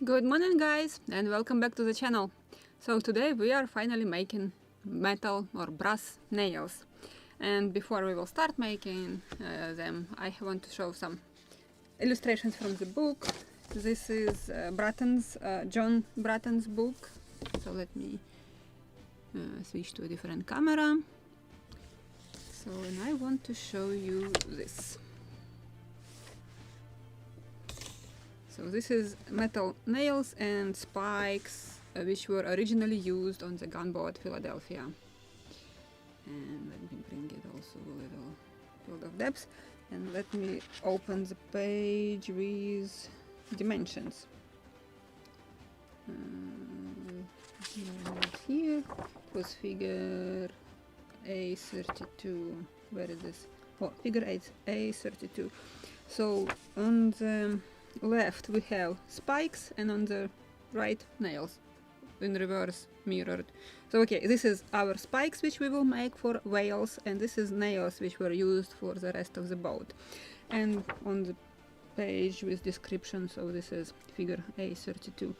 Good morning guys, and welcome back to the channel. So today we are finally making metal or brass nails, and before we will start making them, I want to show some illustrations from the book. This is John Bratton's book. So let me switch to a different camera. So, and I want to show you this. So this is metal nails and spikes which were originally used on the Gunboat Philadelphia. And let me bring it also a little field of depth. And let me open the page with dimensions. Here it was figure A32. Where is this? Oh, figure 8 A32. So on the left we have spikes and on the right nails in reverse mirrored. So okay, this is our spikes which we will make for whales, and this is nails which were used for the rest of the boat. And on the page with description, so this is figure A32.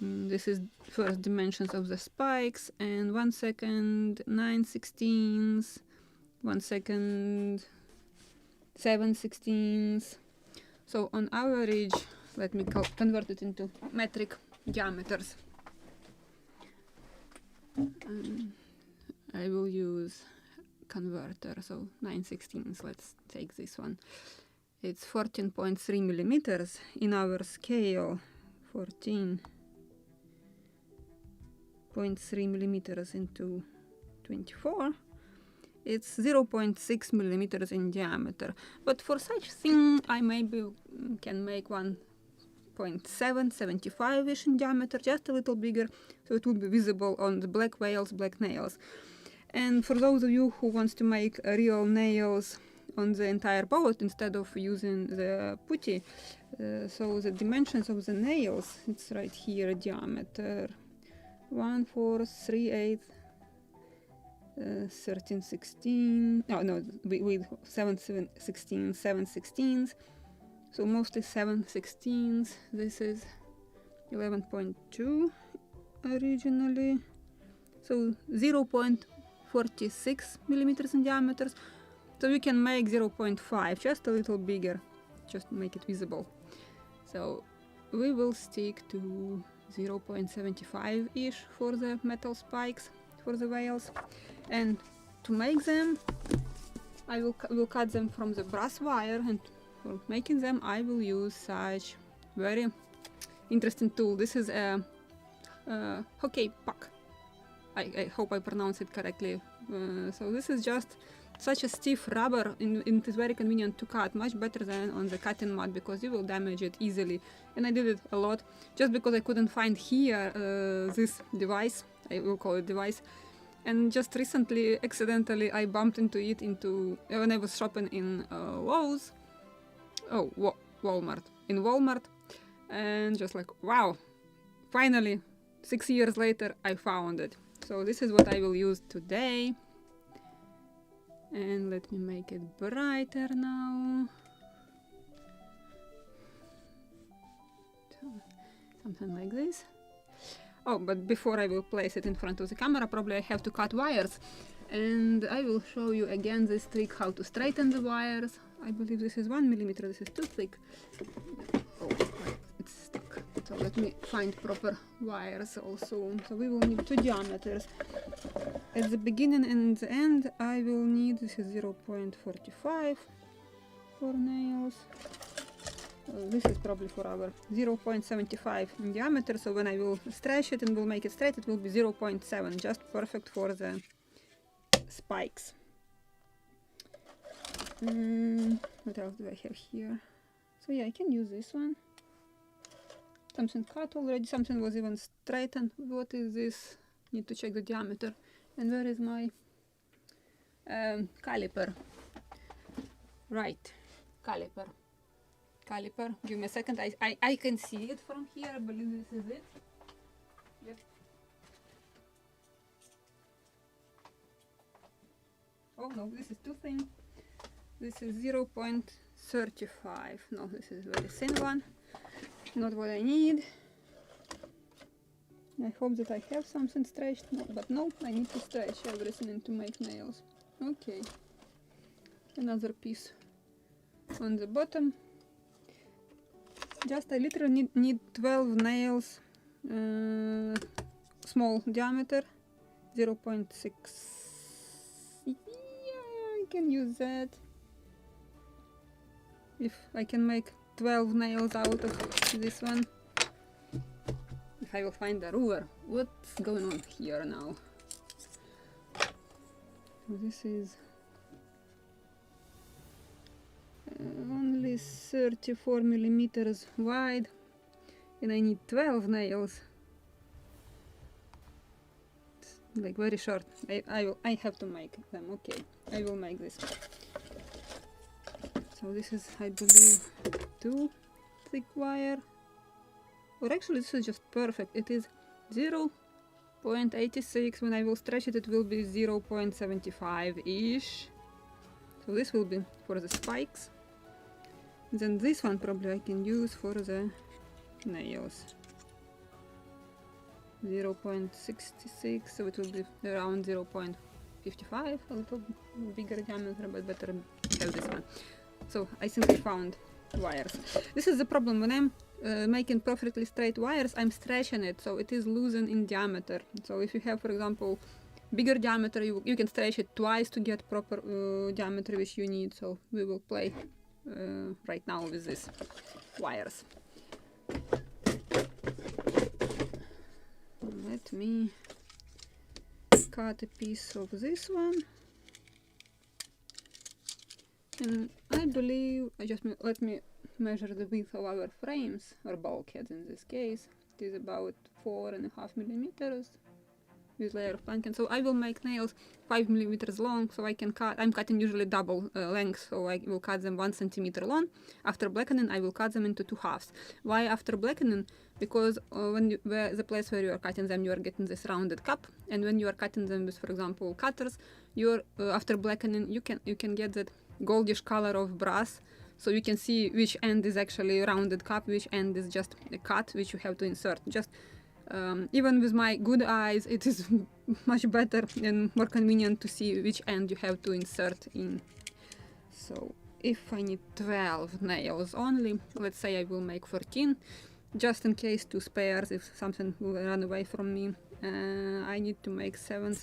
This is first dimensions of the spikes, and 1 second 9/16, 1 second 7/16. So on average, let me convert it into metric diameters. I will use converter, so 9/16. Let's take this one. It's 14.3 millimeters in our scale. 14.3 millimeters into 24. It's 0.6 millimeters in diameter, but for such thing I maybe can make 1.775-ish in diameter, just a little bigger, so it will be visible on the black whales, black nails. And for those of you who wants to make real nails on the entire boat instead of using the putty, so the dimensions of the nails, it's right here, diameter 1.438. 13/16, with 7/16, so mostly 7/16. This is 11.2 originally, so 0.46 millimeters in diameter. So we can make 0.5, just a little bigger, just to make it visible. So we will stick to 0.75-ish for the metal spikes for the whales. And to make them, I will cut them from the brass wire, and for making them I will use such very interesting tool. This is a hockey puck. I hope I pronounce it correctly. So this is just such a stiff rubber, and it is very convenient to cut, much better than on the cutting mat, because you will damage it easily. And I did it a lot just because I couldn't find here this device. I will call it device. And just recently, accidentally, I bumped into it when I was shopping in Walmart. In Walmart, and just like, wow, finally, 6 years later, I found it. So this is what I will use today. And let me make it brighter now. So, something like this. Oh, but before I will place it in front of the camera, probably I have to cut wires. And I will show you again this trick, how to straighten the wires. I believe this is 1 millimeter, this is too thick. Oh, it's stuck. So let me find proper wires also. So we will need 2 diameters. At the beginning and the end, I will need, this is 0.45 for nails. This is probably for our 0.75 in diameter, so when I will stretch it and will make it straight, it will be 0.7, just perfect for the spikes. What else do I have here? So yeah, I can use this one. Something cut already, something was even straightened. What is this? Need to check the diameter. And where is my caliper? Right, caliper. Give me a second. I can see it from here. I believe this is it. Yep. Oh no, this is too thin. This is 0.35. No, this is very thin one. Not what I need. I hope that I have something stretched, no, but no, I need to stretch everything to make nails. Okay, another piece on the bottom. Just I literally need 12 nails, small diameter, 0.6. Yeah, I can use that. If I can make 12 nails out of this one. If I will find the ruler. What's going on here now? This is only 34 millimeters wide, and I need 12 nails. It's like very short. I have to make them. Okay, I will make this. So this is, I believe, 2 thick wire. Or actually this is just perfect. It is 0.86. When I will stretch it, it will be 0.75-ish. So this will be for the spikes. Then this one probably I can use for the nails. 0.66, so it will be around 0.55, a little bigger diameter, but better have this one. So I think I found wires. This is the problem when I'm making perfectly straight wires, I'm stretching it, so it is losing in diameter. So if you have, for example, bigger diameter, you can stretch it twice to get proper diameter which you need. So we will play right now with these wires. Let me cut a piece of this one. And I believe, let me measure the width of our frames, or bulkheads in this case. It is about 4.5 millimeters with layer of planking. So I will make nails 5 millimeters long, so I can cut. I'm cutting usually double length, so I will cut them 1 centimeter long. After blackening, I will cut them into 2 halves. Why after blackening? Because the place where you are cutting them, you are getting this rounded cup, and when you are cutting them with, for example, cutters, after blackening, you can get that goldish color of brass. So you can see which end is actually rounded cup, which end is just a cut, which you have to insert. Just even with my good eyes, it is much better and more convenient to see which end you have to insert in. So if I need 12 nails only, let's say I will make 14, just in case 2 spares if something will run away from me. I need to make 7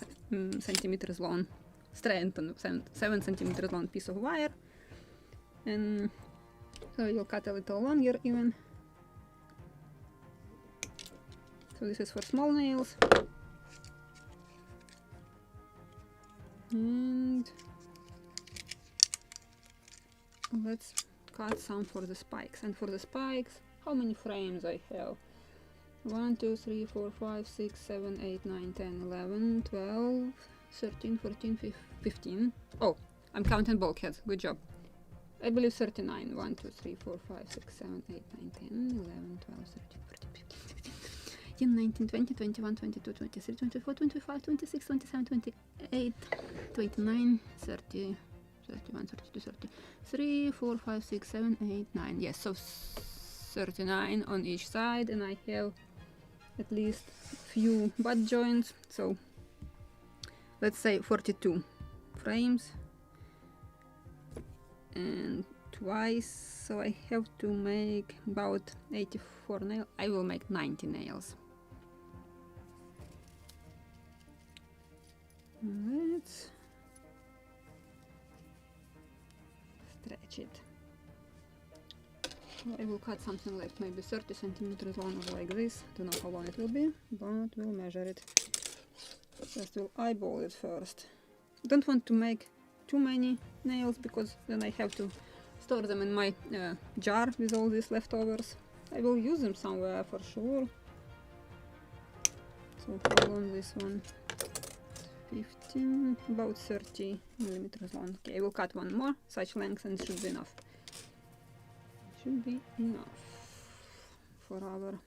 centimeters long, straighten 7 centimeters long piece of wire. And so I will cut a little longer even. So this is for small nails. And let's cut some for the spikes. And for the spikes, how many frames I have? 1, 2, 3, 4, 5, 6, 7, 8, 9, 10, 11, 12, 13, 14, 15. Oh, I'm counting bulkheads. Good job. I believe 39. 1, 2, 3, 4, 5, 6, 7, 8, 9, 10, 11, 12, 13, 14, 15, 16, 17, 19, 20, 21, 22, 23, 24, 25, 26, 27, 28, 29, 30, 31, 32, 33, 4, 5, 6, 7, 8, 9. Yes, so 39 on each side, and I have at least few butt joints. So let's say 42 frames. And twice, so I have to make about 84 nails. I will make 90 nails. Let's stretch it. I will cut something like maybe 30 centimeters long, like this. Don't know how long it will be, but we'll measure it. Just will eyeball it first. Don't want to make too many nails because then I have to store them in my jar with all these leftovers. I will use them somewhere for sure. So how long this one? 15, about 30 millimeters long. Okay, I will cut one more such length and it should be enough. Should be enough for our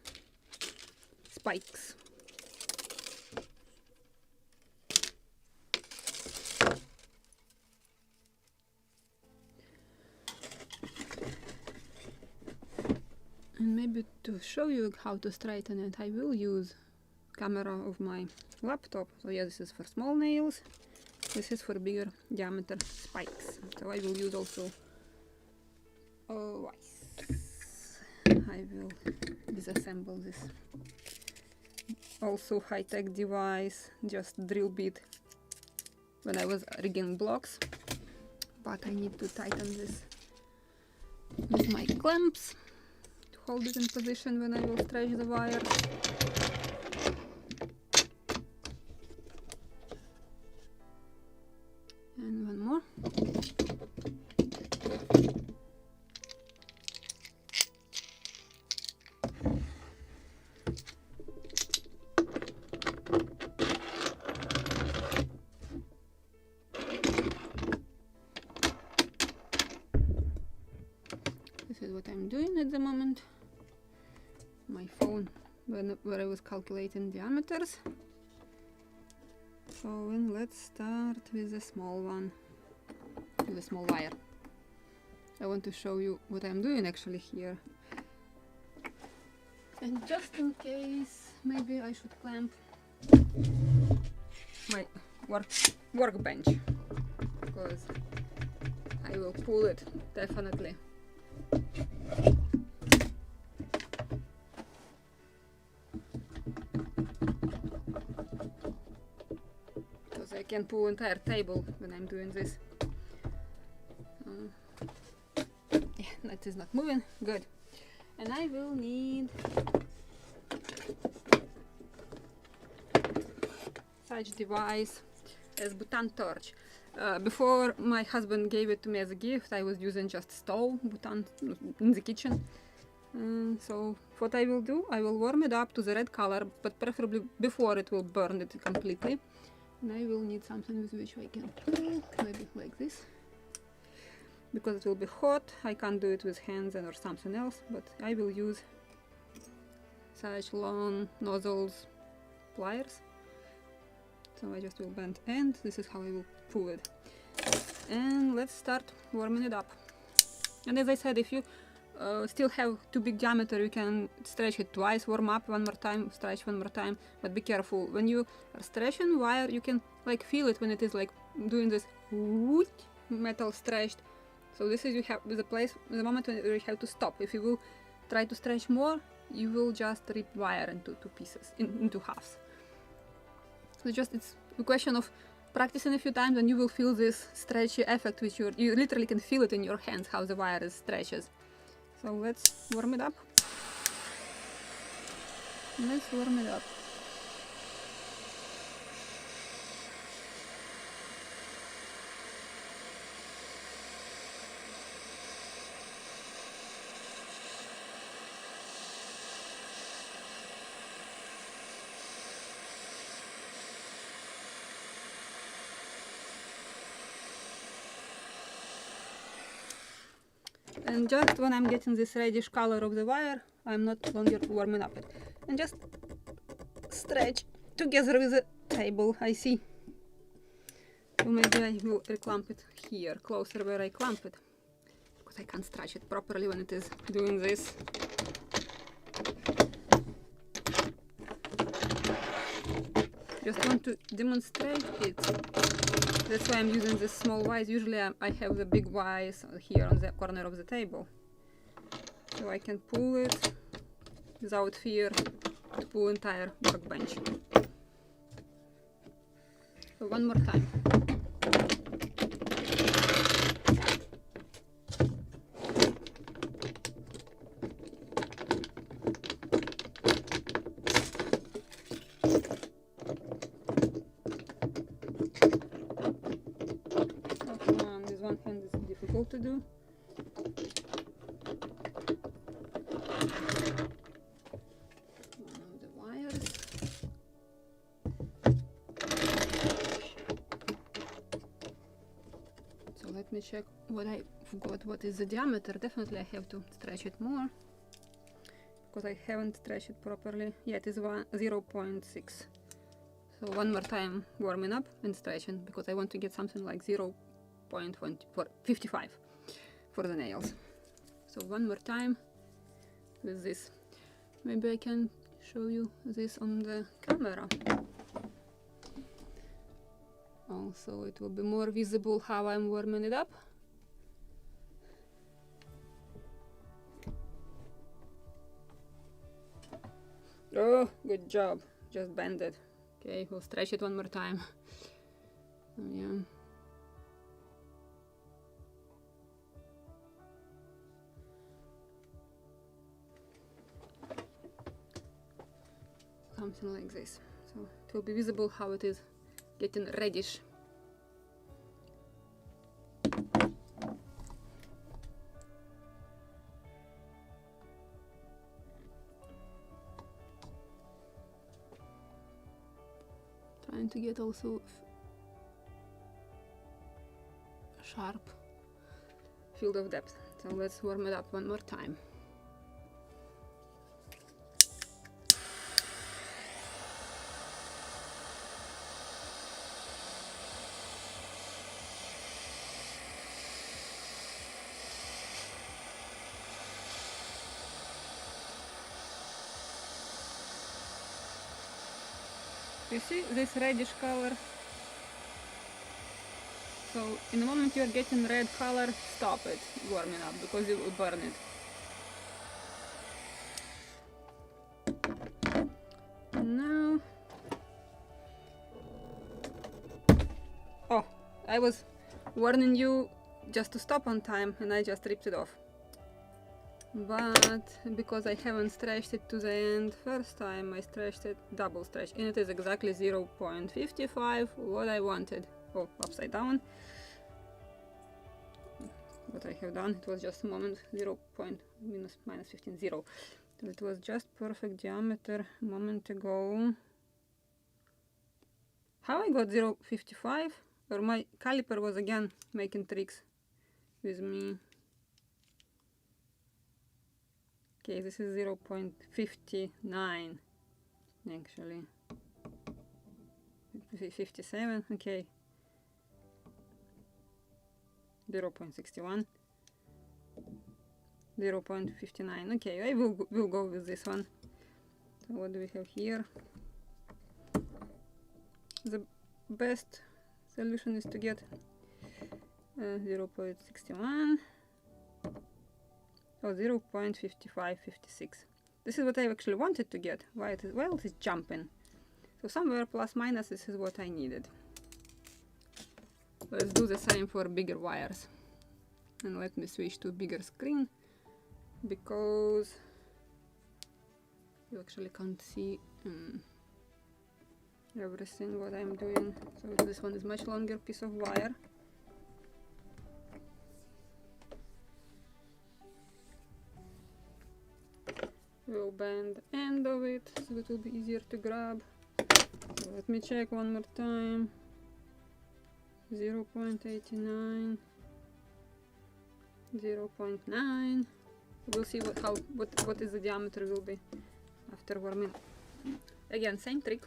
spikes. And maybe to show you how to straighten it, I will use camera of my laptop. So yeah, this is for small nails. This is for bigger diameter spikes. So I will use also I will disassemble this also high-tech device, just drill bit when I was rigging blocks, but I need to tighten this with my clamps to hold it in position when I will stretch the wire. And one more. This is what I'm doing at the moment. My phone, where I was calculating diameters. So let's start with the small one, with a small wire. I want to show you what I'm doing actually here. And just in case, maybe I should clamp my workbench, because I will pull it definitely. Because I can pull entire table when I'm doing this. Yeah, that is not moving. Good. And I will need such device as butane torch. Before my husband gave it to me as a gift, I was using just stove butane in the kitchen. So what I will do, I will warm it up to the red color, but preferably before it will burn it completely. And I will need something with which I can pull, maybe like this. Because it will be hot, I can't do it with hands or something else, but I will use such long nozzles pliers. So I just will bend, and this is how I will pull it. And let's start warming it up. And as I said, if you still have too big diameter, you can stretch it twice, warm up one more time, stretch one more time, but be careful. When you are stretching wire, you can like feel it when it is like doing this metal stretched. So this is the moment when you have to stop. If you will try to stretch more, you will just rip wire into two pieces, into halves. So it's a question of practicing a few times, and you will feel this stretchy effect, which you literally can feel it in your hands, how the wire stretches. So let's warm it up. Let's warm it up. And just when I'm getting this reddish color of the wire, I'm not longer warming up it. And just stretch together with the table, I see. So maybe I will reclamp it here, closer where I clamp it. Because I can't stretch it properly when it is doing this. Just want to demonstrate it. That's why I'm using this small wires. Usually I have the big wires here on the corner of the table. So I can pull it without fear to pull entire workbench. So one more time. One hand is difficult to do. One of the wires. So let me check what I forgot. What is the diameter? Definitely I have to stretch it more, because I haven't stretched it properly. Yeah, it is 0.6. So one more time warming up and stretching, because I want to get something like 0.55 for the nails. So one more time with this. Maybe I can show you this on the camera. Also, it will be more visible how I'm warming it up. Oh, good job. Just bend it. Okay, we'll stretch it one more time. Oh, yeah. Something like this. So it will be visible how it is getting reddish. Trying to get also sharp field of depth. So let's warm it up one more time. You see this reddish color? So in the moment you're getting red color, stop it warming up because you will burn it. Now, oh, I was warning you just to stop on time and I just ripped it off. But because I haven't stretched it to the end first time, I stretched it double stretch and it is exactly 0.55 what I wanted. Oh, upside down. What I have done, it was just a moment, minus 15, 0. So it was just perfect diameter a moment ago. How I got 0.55? Or my caliper was again making tricks with me. Okay, this is 0.59 actually. 57, okay. 0.61, 0.59. Okay, I will go with this one. So what do we have here? The best solution is to get 0.61 or 0.5556. This is what I actually wanted to get. Why it is, well, it is jumping. So somewhere plus minus, this is what I needed. Let's do the same for bigger wires. And let me switch to bigger screen because you actually can't see everything what I'm doing. So this one is much longer piece of wire. We'll bend the end of it so it will be easier to grab. So let me check one more time. 0.89, 0.9. We'll see what is the diameter will be after warming. Again, same trick.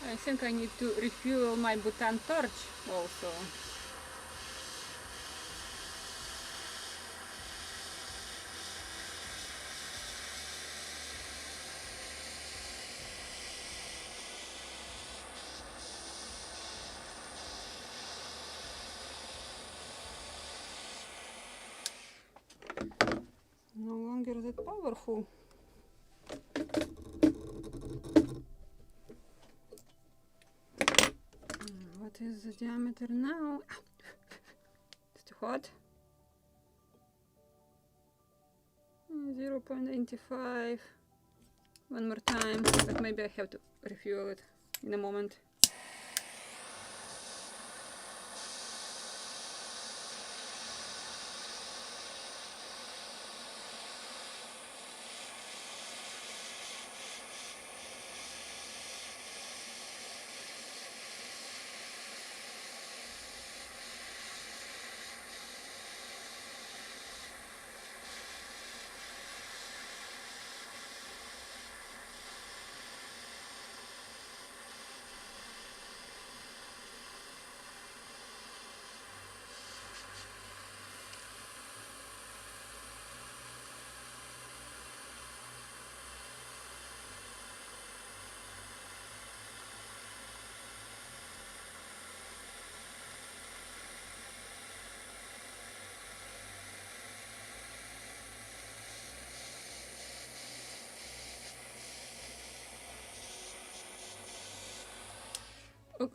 I think I need to refuel my butane torch also. longer that powerful. What is the diameter now? It's too hot. 0.95. One more time, but maybe I have to refuel it in a moment.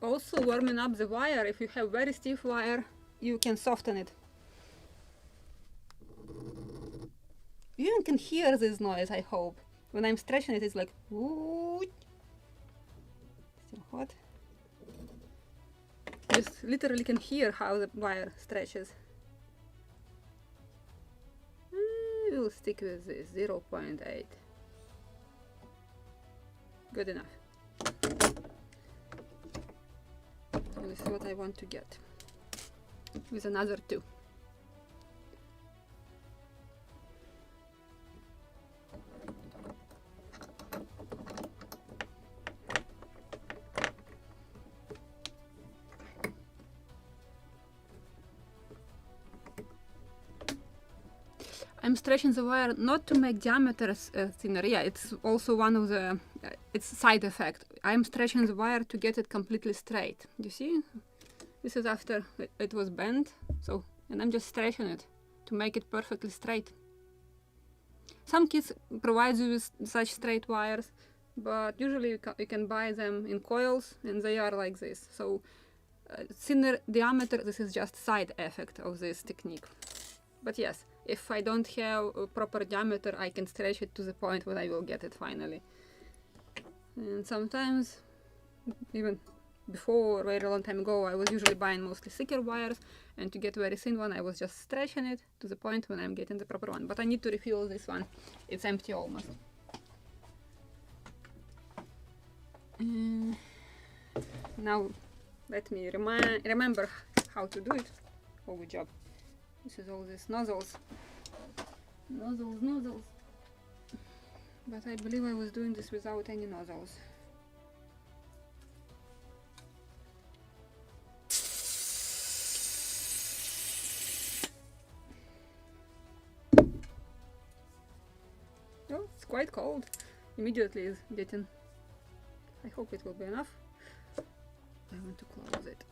Also, warming up the wire, if you have very stiff wire, you can soften it. You even can hear this noise, I hope. When I'm stretching it, it's like, ooh. Still hot. Just literally can hear how the wire stretches. We'll stick with this 0.8. Good enough. So this is what I want to get with another 2. I'm stretching the wire not to make diameters thinner. Yeah, it's also one of the it's a side effect. I'm stretching the wire to get it completely straight. You see? This is after it was bent. So, and I'm just stretching it to make it perfectly straight. Some kits provide you with such straight wires, but usually you can buy them in coils and they are like this. So, thinner diameter, this is just side effect of this technique. But yes, if I don't have a proper diameter, I can stretch it to the point where I will get it finally. And sometimes, even before, a very long time ago, I was usually buying mostly thicker wires, and to get very thin one, I was just stretching it to the point when I'm getting the proper one. But I need to refuel this one. It's empty almost. Now, let me remember how to do it. Oh, good job. This is all these nozzles. Nozzles. But I believe I was doing this without any nozzles. Oh, it's quite cold. Immediately is getting. I hope it will be enough. I want to close it.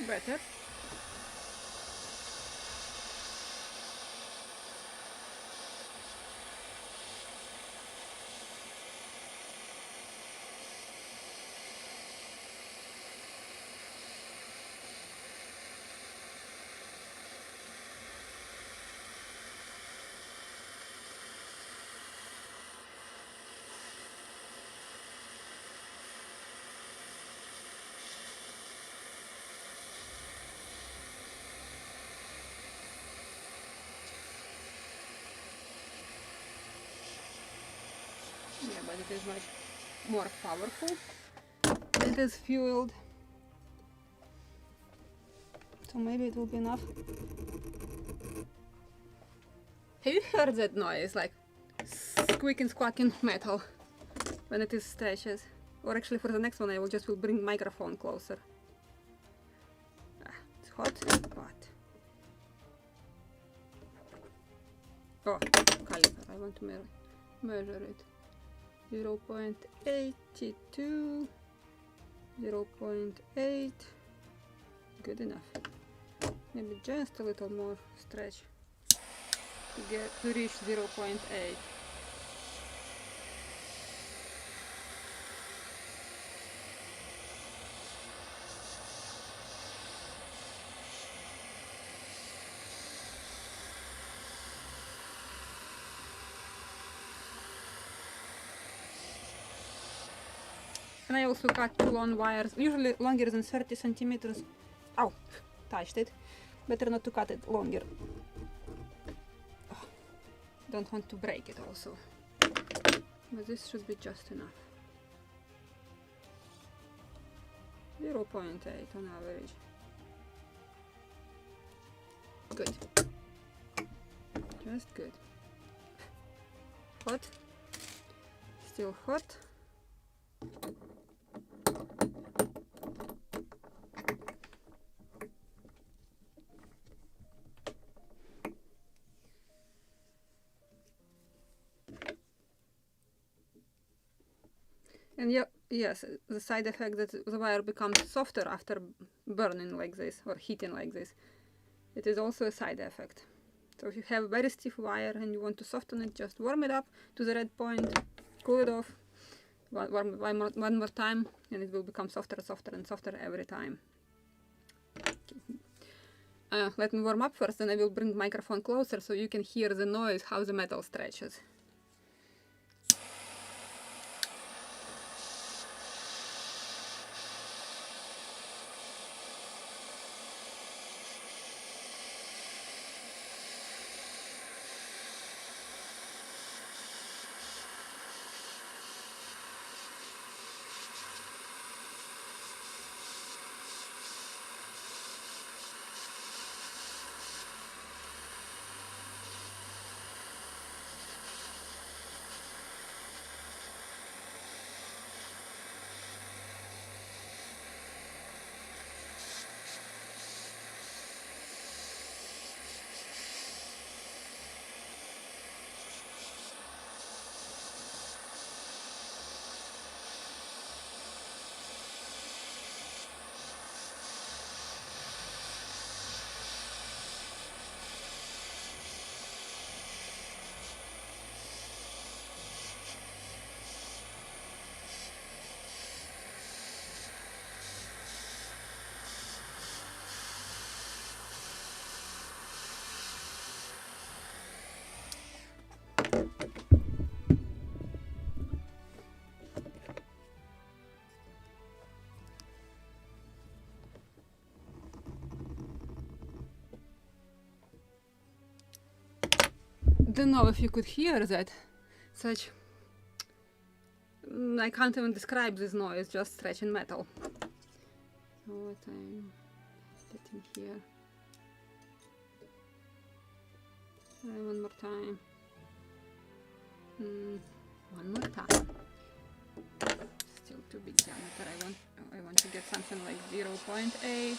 Better. Yeah, but it is much more powerful. It is fueled. So maybe it will be enough. Have you heard that noise? Like squeaking, squawking metal when it is stretches. Or actually for the next one I will bring microphone closer. It's hot, but... Oh, caliper, I want to mirror. measure it. 0.82, 0.8, good enough. Maybe just a little more stretch to reach 0.8. And I also cut 2 long wires, usually longer than 30 centimeters. Ow, touched it. Better not to cut it longer. Oh, don't want to break it also. But this should be just enough. 0.8 on average. Good. Just good. Hot. Still hot. And yes, the side effect that the wire becomes softer after burning like this or heating like this. It is also a side effect. So if you have a very stiff wire and you want to soften it, just warm it up to the red point, cool it off, one more time, and it will become softer, softer and softer every time. Let me warm up first, and I will bring the microphone closer so you can hear the noise, how the metal stretches. Don't know if you could hear that. Such... I can't even describe this noise, just stretching metal. So what I'm getting here. One more time. One more time. Still too big diameter. I want to get something like 0.8.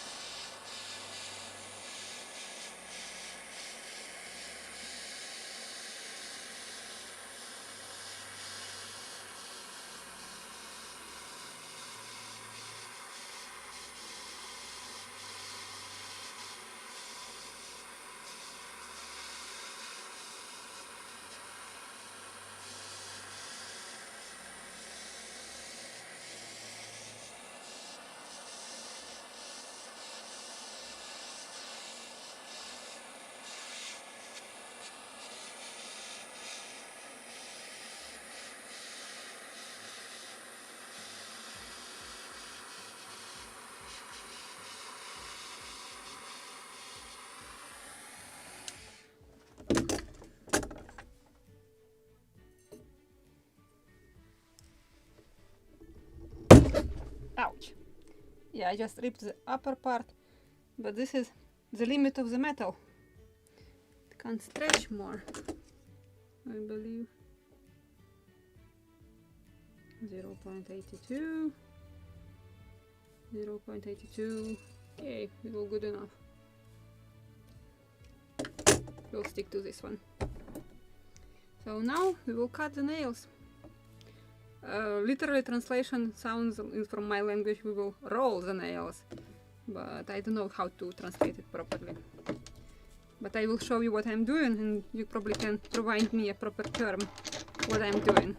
Ouch. Yeah, I just ripped the upper part, but this is the limit of the metal. It can't stretch more, I believe. 0.82, 0.82, okay, it will good enough. We'll stick to this one. So now we will cut the nails. Literally translation sounds from my language we will roll the nails, but I don't know how to translate it properly. But I will show you what I'm doing, and you probably can provide me a proper term what I'm doing.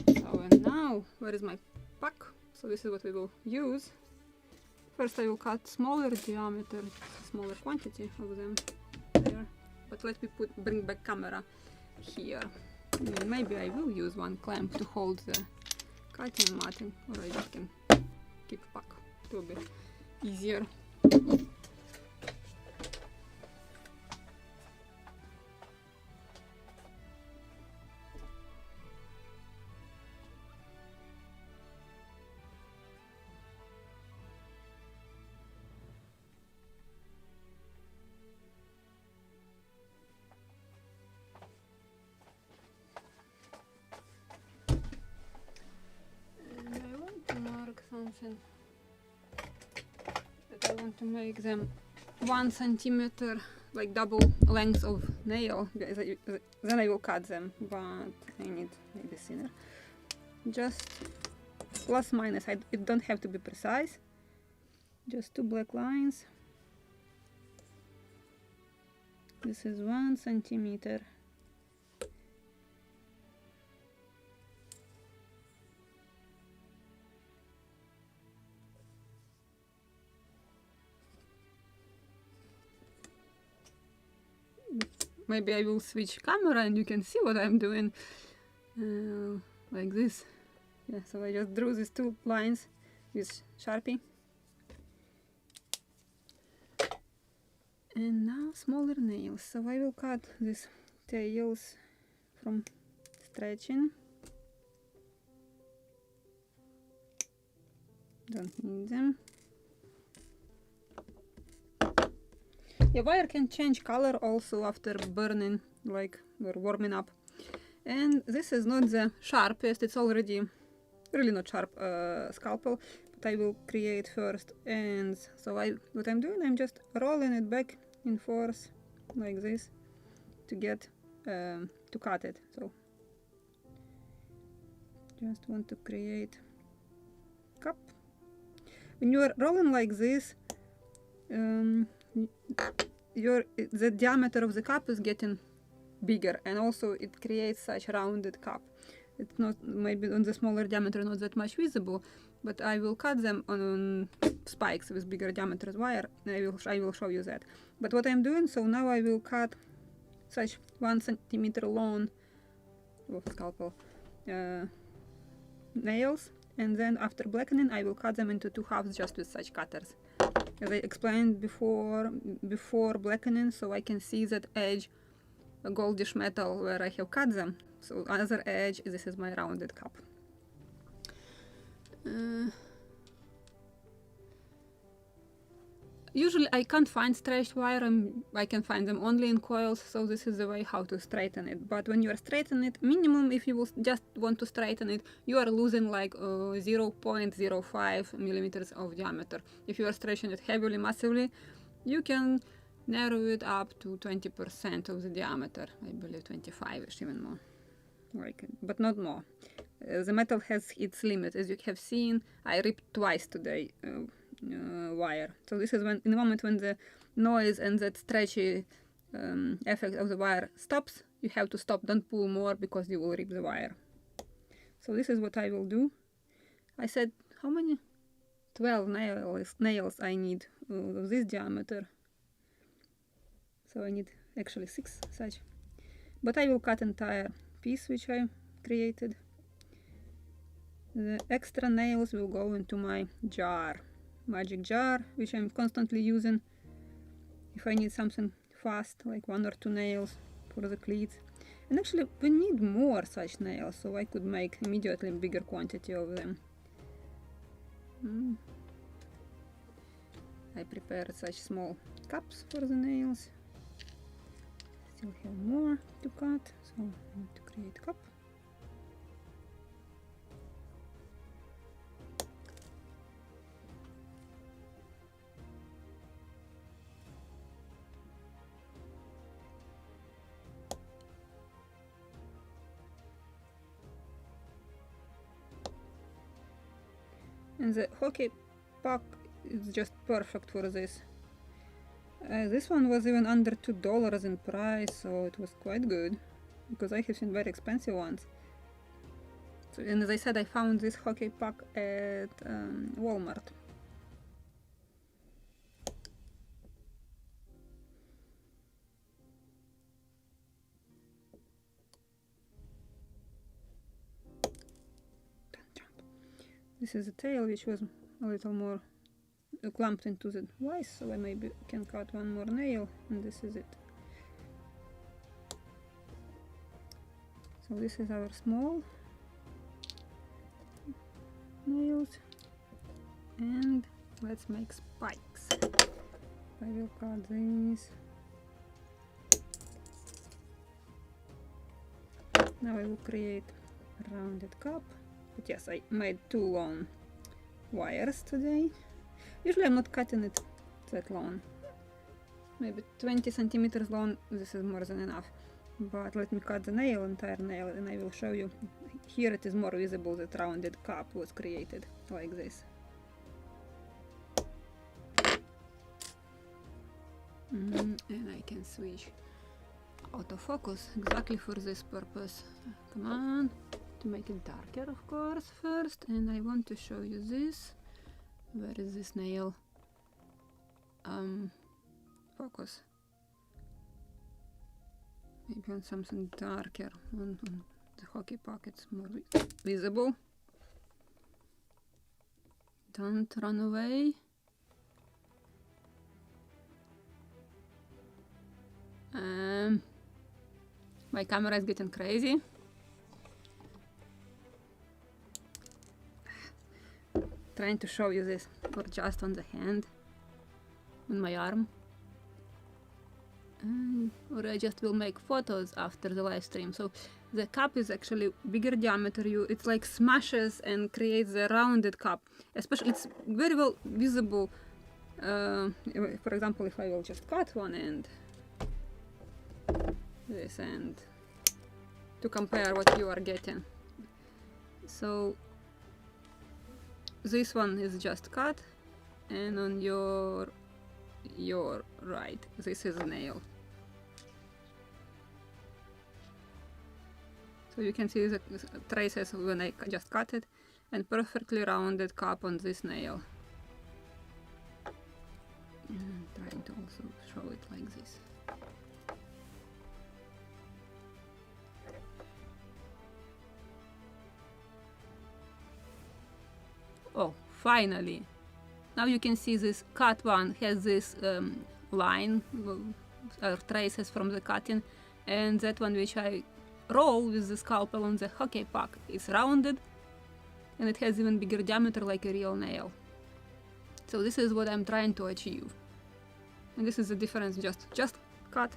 So and now, where is my pack? So this is what we will use. First I will cut smaller diameter, smaller quantity of them there. But let me bring back camera here. Maybe I will use one clamp to hold the cutting mat, or I just can keep back. It will be easier. Something that I want to make them 1 centimeter, like double length of nail, then I will cut them, but I need maybe thinner, just plus minus. It don't have to be precise, just 2 black lines. This is 1 centimeter. Maybe I will switch camera and you can see what I'm doing, like this. Yeah, so I just drew these 2 lines with Sharpie. And now smaller nails. So I will cut these tails from stretching. Don't need them. The wire can change color also after burning, like we're warming up. And this is not the sharpest, it's already really not sharp scalpel, but I will create first ends. So what I'm doing, I'm just rolling it back and forth like this to get to cut it. So just want to create cup. When you are rolling like this, the diameter of the cup is getting bigger, and also it creates such rounded cup. It's not, maybe on the smaller diameter, not that much visible, but I will cut them on spikes with bigger diameter wire. I will show you that. But what I'm doing, so now I will cut such 1 centimeter long scalpel nails, and then after blackening I will cut them into 2 halves just with such cutters. As I explained before blackening, so I can see that edge, a goldish metal where I have cut them. So other edge, this is my rounded cup. Usually I can't find stretched wire, I can find them only in coils, so this is the way how to straighten it. But when you are straightening it, minimum, if you will just want to straighten it, you are losing like 0.05 millimeters of diameter. If you are stretching it heavily, massively, you can narrow it up to 20% of the diameter. I believe 25ish, even more, like, but not more. The metal has its limit. As you have seen, I ripped twice today. Wire. So this is when, in the moment when the noise and that stretchy effect of the wire stops, you have to stop. Don't pull more because you will rip the wire. So this is what I will do. I said how many? 12 nails I need of this diameter. So I need actually 6 such. But I will cut entire piece which I created. The extra nails will go into my jar. Magic jar, which I'm constantly using if I need something fast, like 1 or 2 nails for the cleats. And actually we need more such nails, so I could make immediately a bigger quantity of them. I prepared such small cups for the nails. Still have more to cut, so I need to create a cup. And the hockey puck is just perfect for this. This one was even under $2 in price, so it was quite good, because I have seen very expensive ones. So, and as I said, I found this hockey puck at Walmart. This is the tail, which was a little more clamped into the vise, so I maybe can cut one more nail, and this is it. So this is our small nails, and let's make spikes. I will cut these. Now I will create a rounded cup. But yes, I made 2 long wires today. Usually I'm not cutting it that long. Maybe 20 centimeters long, this is more than enough. But let me cut the nail, entire nail, and I will show you. Here it is more visible that rounded cup was created like this. And I can switch autofocus exactly for this purpose. Come on. To make it darker, of course, first, and I want to show you this. Where is this nail? Focus. Maybe on something darker, on the hockey puck, it's more visible. Don't run away. My camera is getting crazy. Trying to show you this, or just on the hand, on my arm, or I just will make photos after the live stream. So the cup is actually bigger diameter. It's like smashes and creates a rounded cup. Especially, it's very well visible. For example, if I will just cut one end, this end, to compare what you are getting. So this one is just cut, and on your right, this is a nail. So you can see the traces when I just cut it, and perfectly rounded cup on this nail. And trying to also show it like this. Oh, finally! Now you can see this cut one has this line or traces from the cutting, and that one which I roll with the scalpel on the hockey puck is rounded, and it has even bigger diameter like a real nail. So this is what I'm trying to achieve. And this is the difference, just cut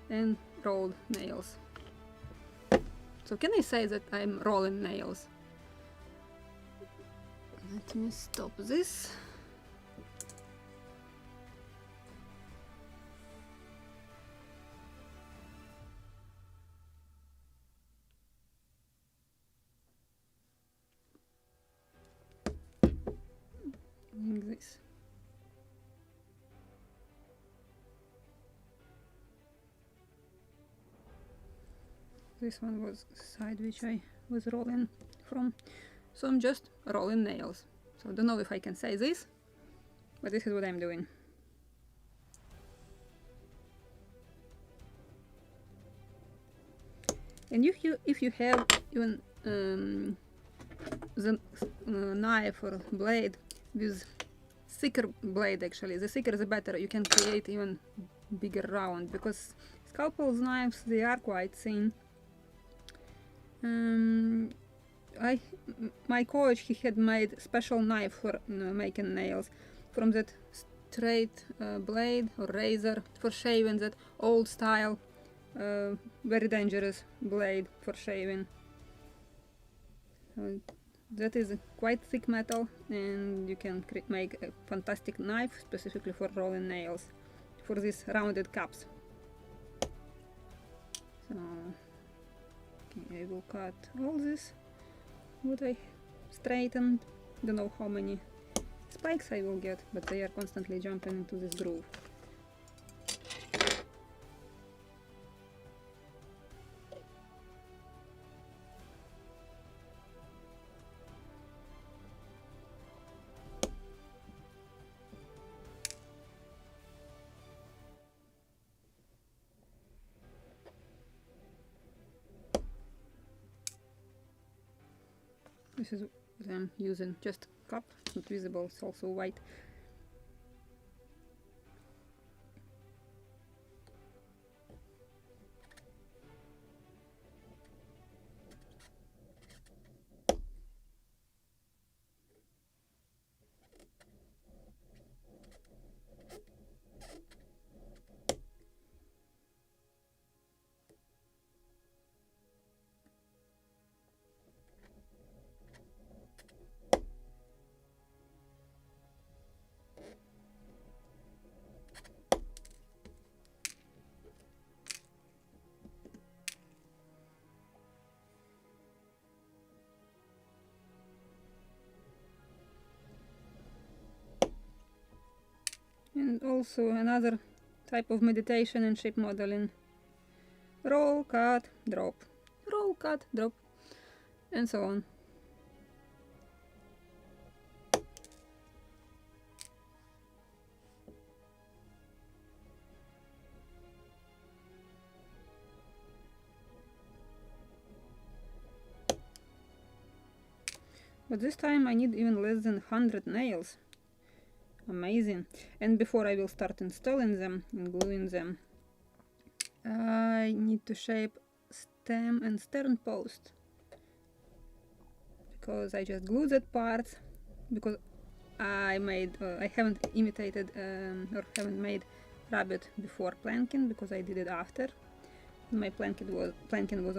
and rolled nails. So can I say that I'm rolling nails? Let me stop this. Like this. This one was the side which I was rolling from. So I'm just rolling nails. So I don't know if I can say this, but this is what I'm doing. And if you have even the knife or blade with thicker blade, actually, the thicker the better, you can create even bigger round, because scalpels knives, they are quite thin. My coach, he had made special knife for making nails from that straight blade or razor for shaving, that old style, very dangerous blade for shaving. That is quite thick metal, and you can make a fantastic knife specifically for rolling nails, for these rounded cups. So okay, I will cut all this, what I straightened, don't know how many spikes I will get, but they are constantly jumping into this groove. This is what I'm using, just cup, it's not visible, it's also white. And also another type of meditation in ship modeling. Roll, cut, drop. Roll, cut, drop. And so on. But this time I need even less than 100 nails. Amazing. And before I will start installing them and gluing them, I need to shape stem and stern post. Because I just glued that part, because I haven't imitated or haven't made rabbit before planking, because I did it after. My planking was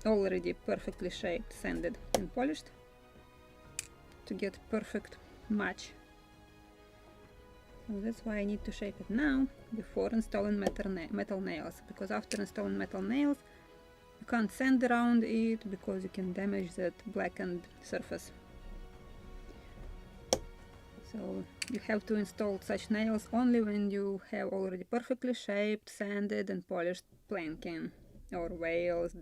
already perfectly shaped, sanded and polished to get perfect match. So that's why I need to shape it now before installing metal nails, because after installing metal nails you can't sand around it because you can damage that blackened surface. So you have to install such nails only when you have already perfectly shaped, sanded and polished planking or whales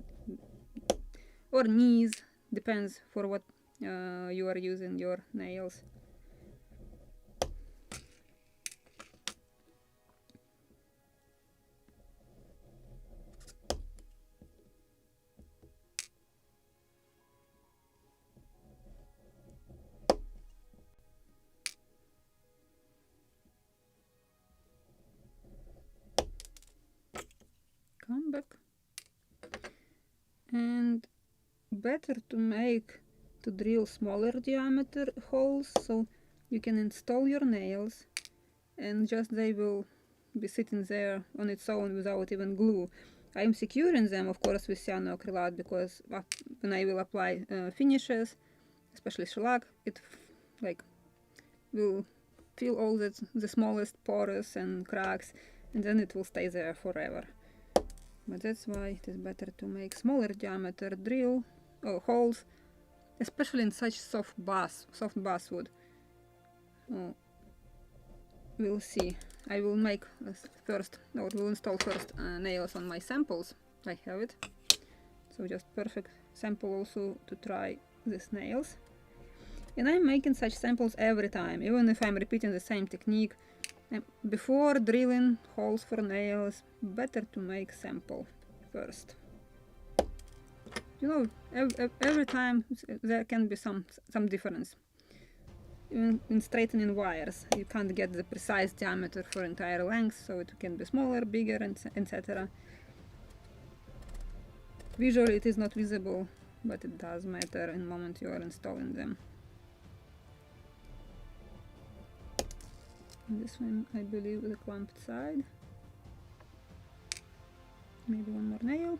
or knees, depends for what you are using your nails. Come back. And better to drill smaller diameter holes so you can install your nails and just they will be sitting there on its own without even glue. I'm securing them of course with cyanoacrylate, because when I will apply finishes, especially shellac, it will fill all the smallest pores and cracks, and then it will stay there forever. But that's why it is better to make smaller diameter drill holes, especially in such soft basswood. We'll see. I will make will install first nails on my samples. I have it. So just perfect sample also to try these nails. And I'm making such samples every time, even if I'm repeating the same technique. Before drilling holes for nails, better to make sample first. You know, every time there can be some difference. Even in straightening wires, you can't get the precise diameter for entire length, so it can be smaller, bigger, etc. Visually it is not visible, but it does matter in the moment you are installing them. This one, I believe, the clamped side. Maybe one more nail.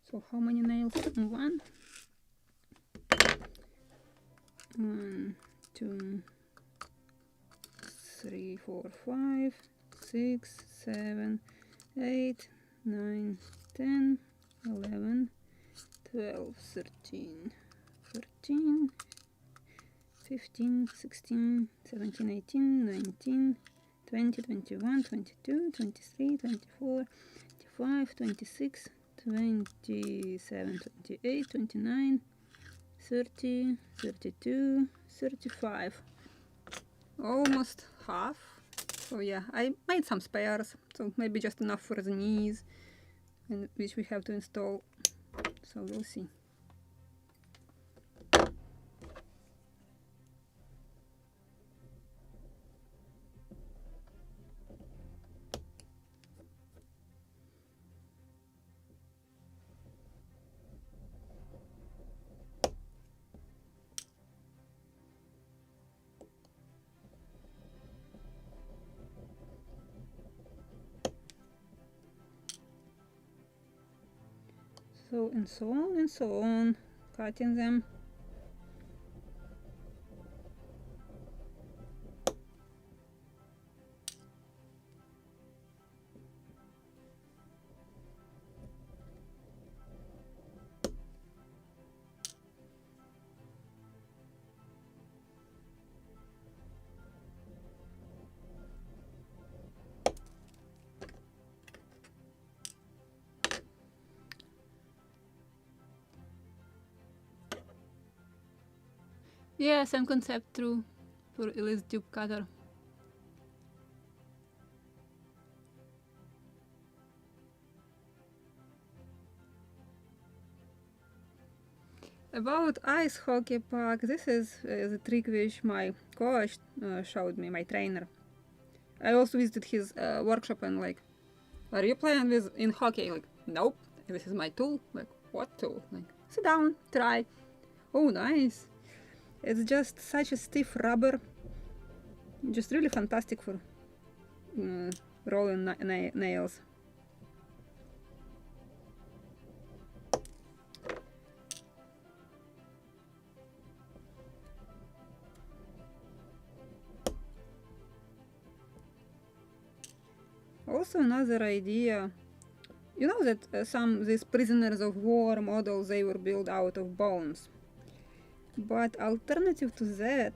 So how many nails? One, 2, 3, 4, 5, 6, 7, 8, 9, 10, 11, 12, 13, 14, 15, 16, 17, 18, 19, 20, 21, 22, 23, 24, 25, 26, 27, 28, 29, 30, 32, 35. Almost half. So yeah, I made some spares, so maybe just enough for the knees, and which we have to install. So we'll see. So and so on, cutting them. Yeah, same concept true for Elise tube cutter. About ice hockey puck, this is the trick which my coach showed me, my trainer. I also visited his workshop and like, are you playing with in hockey? Like, nope, this is my tool. Like, what tool? Like, sit down, try. Oh, nice. It's just such a stiff rubber. Just really fantastic for rolling nails. Also another idea, you know that some these prisoners of war models, they were built out of bones. But alternative to that,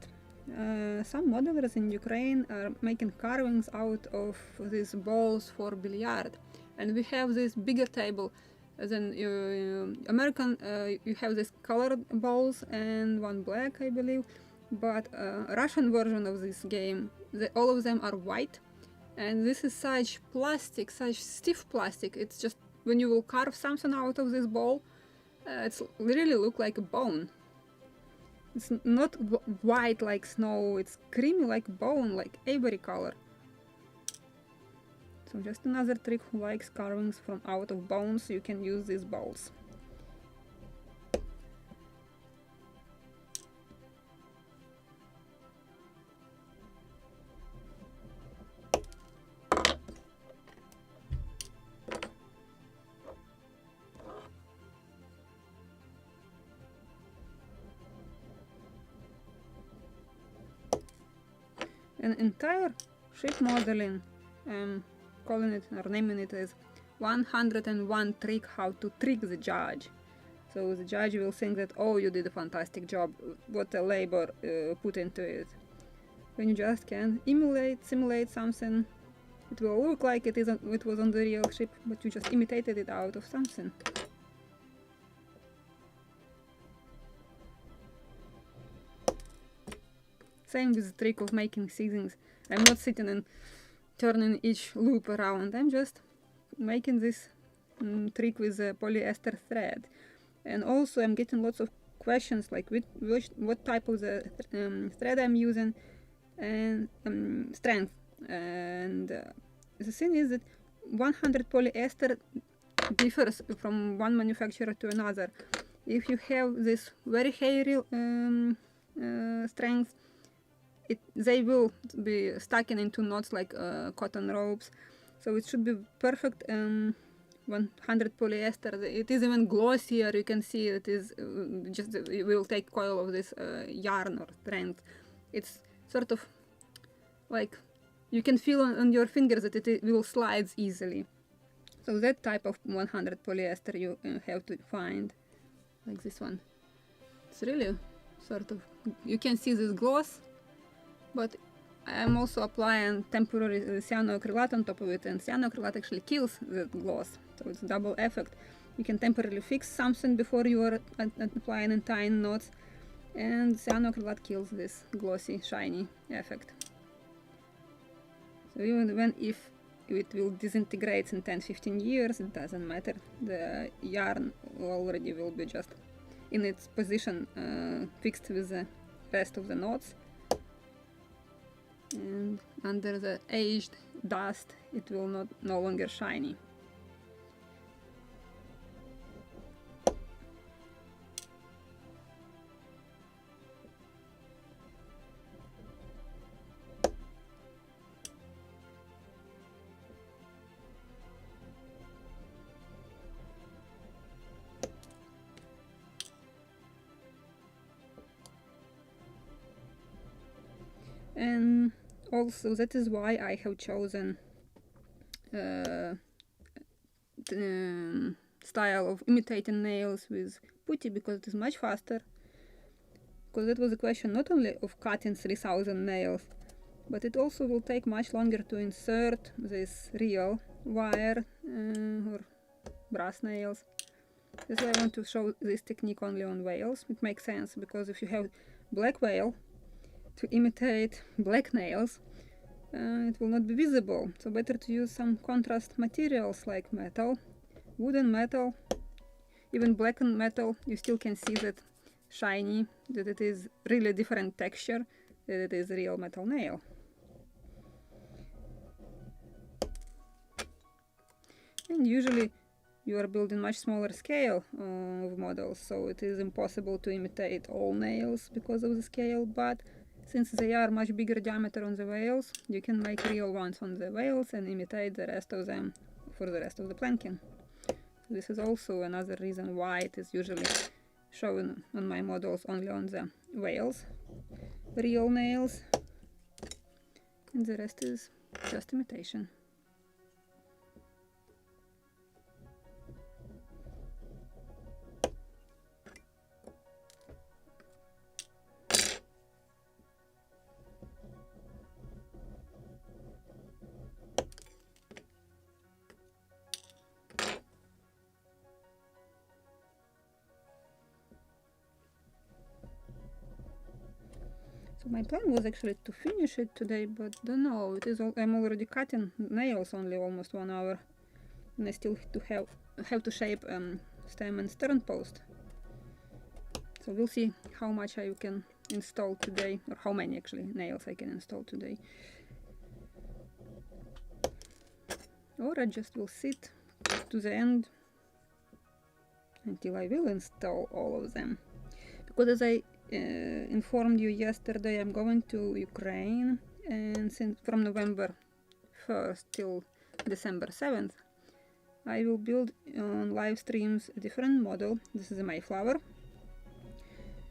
some modelers in Ukraine are making carvings out of these balls for billiard. And we have this bigger table than American, you have these colored balls and one black, I believe. But Russian version of this game, all of them are white. And this is such plastic, such stiff plastic. It's just when you will carve something out of this ball, it's really look like a bone. It's not white like snow, it's creamy like bone, like ivory color. So just another trick who likes carvings from out of bones, you can use these balls. An entire ship modeling, calling it or naming it as 101 trick how to trick the judge. So the judge will think that, oh, you did a fantastic job, what a labor put into it. When you just can simulate something, it will look like it was on the real ship, but you just imitated it out of something. Same with the trick of making seasons. I'm not sitting and turning each loop around. I'm just making this trick with a polyester thread. And also I'm getting lots of questions like what type of the thread I'm using and strength. And the thing is that 100 polyester differs from one manufacturer to another. If you have this very hairy strength, they will be stuck into knots like cotton ropes. So it should be perfect 100 polyester. It is even glossier. You can see it is just it will take coil of this yarn or strength. It's sort of like you can feel on your fingers that it will slide easily. So that type of 100 polyester you have to find, like this one. It's really sort of, you can see this gloss, but I'm also applying temporary cyanoacrylate on top of it, and cyanoacrylate actually kills the gloss, so it's double effect. You can temporarily fix something before you are applying and tying knots, and cyanoacrylate kills this glossy, shiny effect. So even if it will disintegrate in 10-15 years, it doesn't matter. The yarn already will be just in its position, fixed with the rest of the knots. And under the aged dust, it will no longer shiny. And also that is why I have chosen style of imitating nails with putty, because it is much faster. Because that was a question not only of cutting 3000 nails, but it also will take much longer to insert this real wire or brass nails. That's why I want to show this technique only on whales. It makes sense, because if you have black whale to imitate black nails, it will not be visible. So better to use some contrast materials like metal, wooden metal, even blackened metal. You still can see that shiny, that it is really different texture, that it is a real metal nail. And usually you are building much smaller scale of models, so it is impossible to imitate all nails because of the scale, but since they are much bigger diameter on the whales, you can make real ones on the whales and imitate the rest of them for the rest of the planking. This is also another reason why it is usually shown on my models only on the whales, real nails, and the rest is just imitation. So my plan was actually to finish it today, but don't know, it is I'm already cutting nails only almost 1 hour, and I still have to shape stem and stern post. So we'll see how much I can install today, or how many actually nails I can install today. Or I just will sit to the end until I will install all of them. Because as I informed you yesterday, I'm going to Ukraine, and since from November 1st till December 7th, I will build on live streams a different model. This is a Mayflower,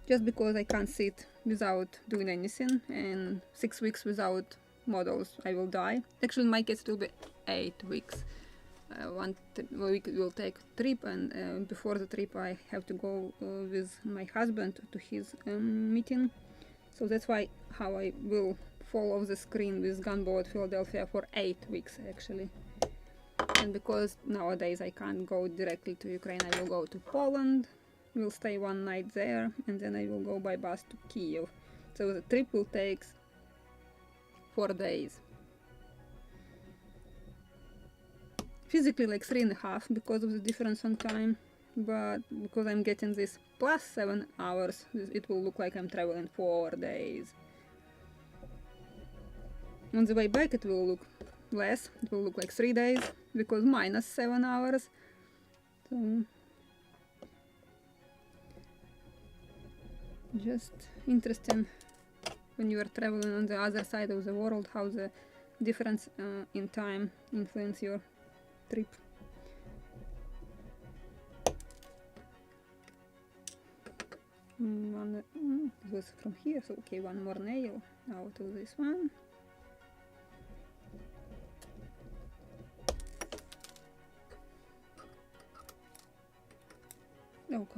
just because I can't sit without doing anything, and 6 weeks without models I will die. Actually in my case it will be 8 weeks. 1 week will take trip, and before the trip I have to go with my husband to his meeting. So that's why how I will follow the screen with Gunboat Philadelphia for 8 weeks actually. And because nowadays I can't go directly to Ukraine, I will go to Poland, will stay 1 night there, and then I will go by bus to Kiev. So the trip will take 4 days. Physically like 3.5 because of the difference on time, but because I'm getting this plus 7 hours, it will look like I'm traveling 4 days. On the way back it will look less, it will look like 3 days, because minus 7 hours. So just interesting when you are traveling on the other side of the world, how the difference in time influence your trip. It was from here, so okay, 1 more nail out of this one.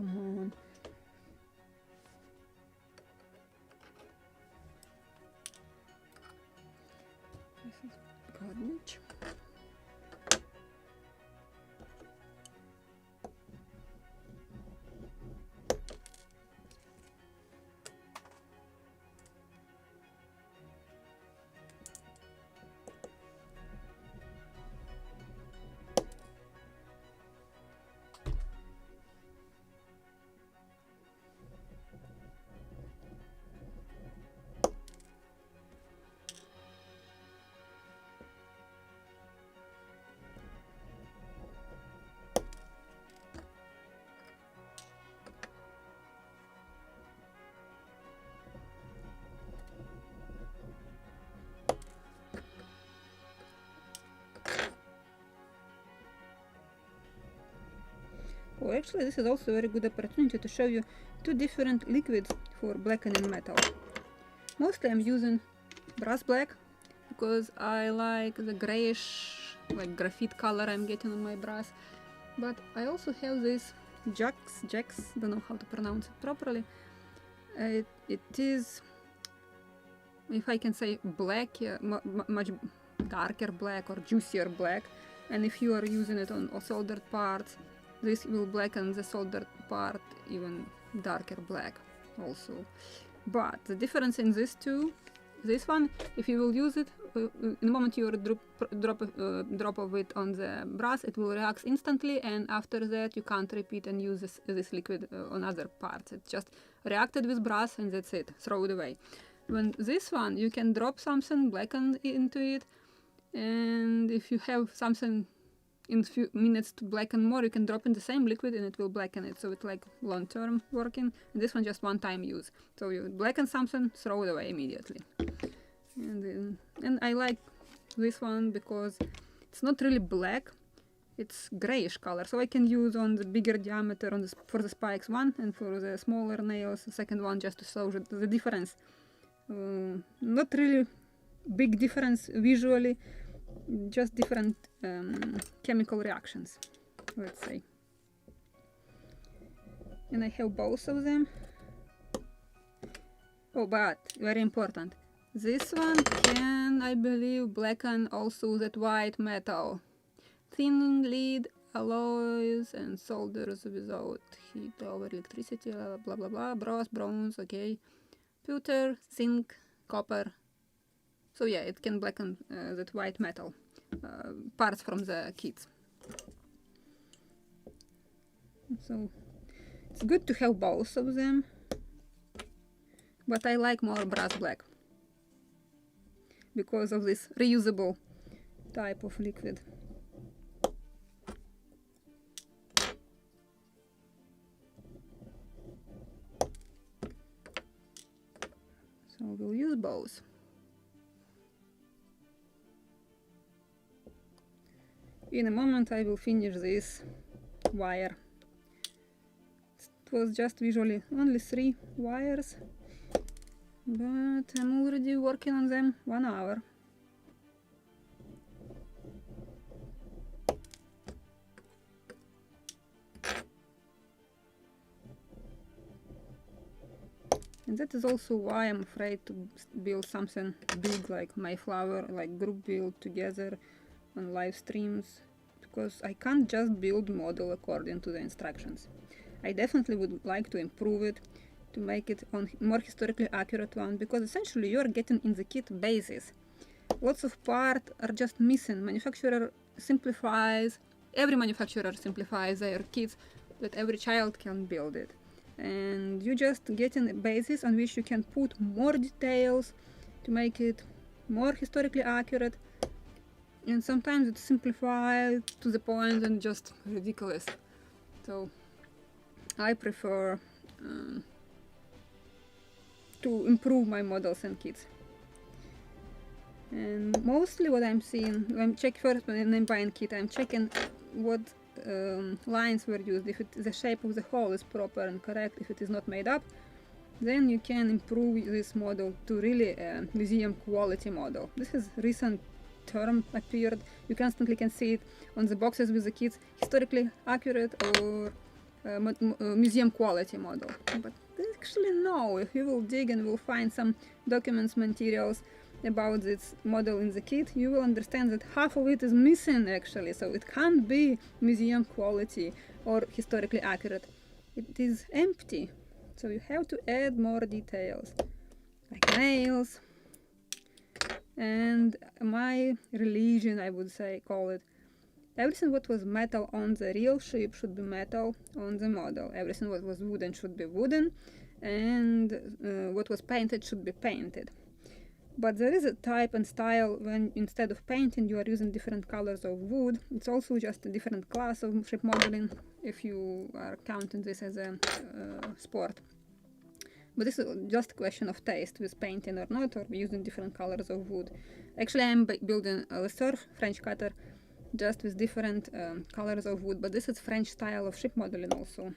come on. This is garbage. Oh, actually, this is also a very good opportunity to show you two different liquids for blackening metal. Mostly I'm using brass black because I like the grayish, like graphite color I'm getting on my brass. But I also have this Jax, don't know how to pronounce it properly. It is, if I can say, black, much darker black or juicier black. And if you are using it on soldered parts, this will blacken the soldered part even darker black also. But the difference in these two, this one, if you will use it, in the moment you drop of it on the brass, it will react instantly, and after that you can't repeat and use this liquid on other parts. It just reacted with brass and that's it, throw it away. When this one, you can drop something blackened into it, and if you have something in few minutes to blacken more, you can drop in the same liquid and it will blacken it. So it's like long-term working. And this one just one-time use. So you blacken something, throw it away immediately. And I like this one because it's not really black, it's grayish color. So I can use on the bigger diameter on for the spikes one, and for the smaller nails the second one, just to show the difference. Not really big difference visually, just different chemical reactions, let's say. And I have both of them. Oh, but very important, this one can, I believe, blacken also that white metal. Thin lead alloys and solders without heat over electricity, blah blah blah, brass, bronze, okay, pewter, zinc, copper. So yeah, it can blacken that white metal parts from the kits. So it's good to have both of them, but I like more brass black because of this reusable type of liquid. So we'll use both. In a moment I will finish this wire. It was just visually only 3 wires, but I'm already working on them 1 hour. And that is also why I'm afraid to build something big like my flower, like group build together on live streams, because I can't just build model according to the instructions. I definitely would like to improve it, to make it on more historically accurate one, because essentially you are getting in the kit basis. Lots of parts are just missing. Manufacturer simplifies, every manufacturer simplifies their kits that every child can build it. And you just get in a basis on which you can put more details to make it more historically accurate. And sometimes it's simplified to the point and just ridiculous. So I prefer to improve my models and kits. And mostly what I'm seeing, I'm checking first when I'm buying kit, I'm checking what lines were used, if the shape of the hole is proper and correct, if it is not made up, then you can improve this model to really a museum quality model. This is recent term appeared. You constantly can see it on the boxes with the kits, historically accurate or museum quality model. But actually no, if you will dig and will find some documents, materials about this model in the kit, you will understand that half of it is missing actually, so it can't be museum quality or historically accurate. It is empty, so you have to add more details, like nails, and my religion, I would say, call it. Everything what was metal on the real ship should be metal on the model. Everything what was wooden should be wooden, and what was painted should be painted. But there is a type and style when instead of painting you are using different colors of wood. It's also just a different class of ship modeling if you are counting this as a sport. But this is just a question of taste with painting or not, or using different colors of wood. Actually I'm building a surf French cutter just with different colors of wood, but this is French style of ship modeling also.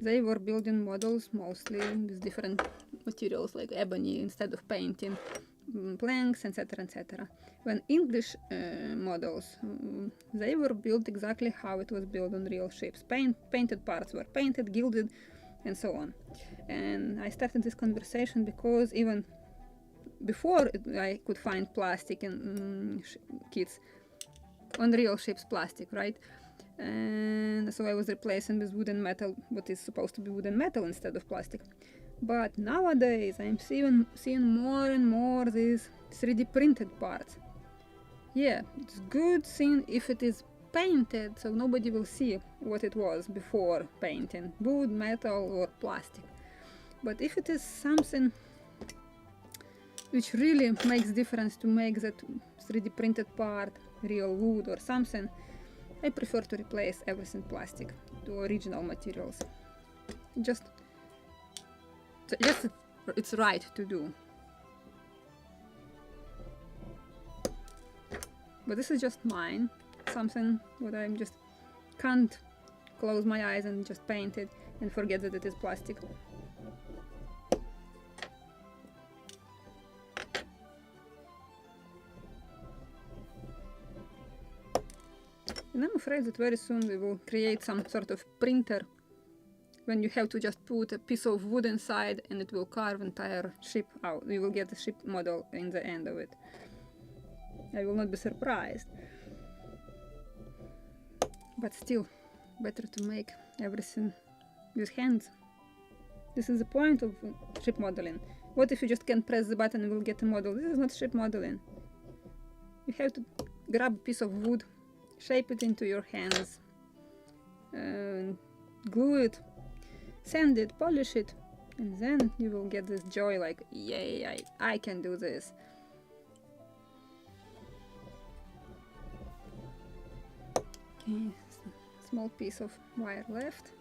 They were building models mostly with different materials like ebony instead of painting, planks, etc, etc. When English models, they were built exactly how it was built on real ships. Painted parts were painted, gilded, and so on. And I started this conversation because even before I could find plastic in kits, on real ships plastic, right? And so I was replacing with wood and metal what is supposed to be wood and metal instead of plastic. But nowadays I'm seeing more and more these 3D printed parts. Yeah, it's good seeing if it is painted, so nobody will see what it was before painting, wood, metal or plastic. But if it is something which really makes difference to make that 3D printed part real wood or something, I prefer to replace everything plastic to original materials. Just it's right to do. But this is just mine, something what I just can't close my eyes and just paint it and forget that it is plastic. And I'm afraid that very soon we will create some sort of printer when you have to just put a piece of wood inside and it will carve entire ship out. You will get the ship model in the end of it. I will not be surprised. But still, better to make everything with hands. This is the point of ship modeling. What if you just can press the button and will get a model? This is not ship modeling. You have to grab a piece of wood, shape it into your hands, glue it, sand it, polish it, and then you will get this joy like, yay, I can do this. Okay, small piece of wire left.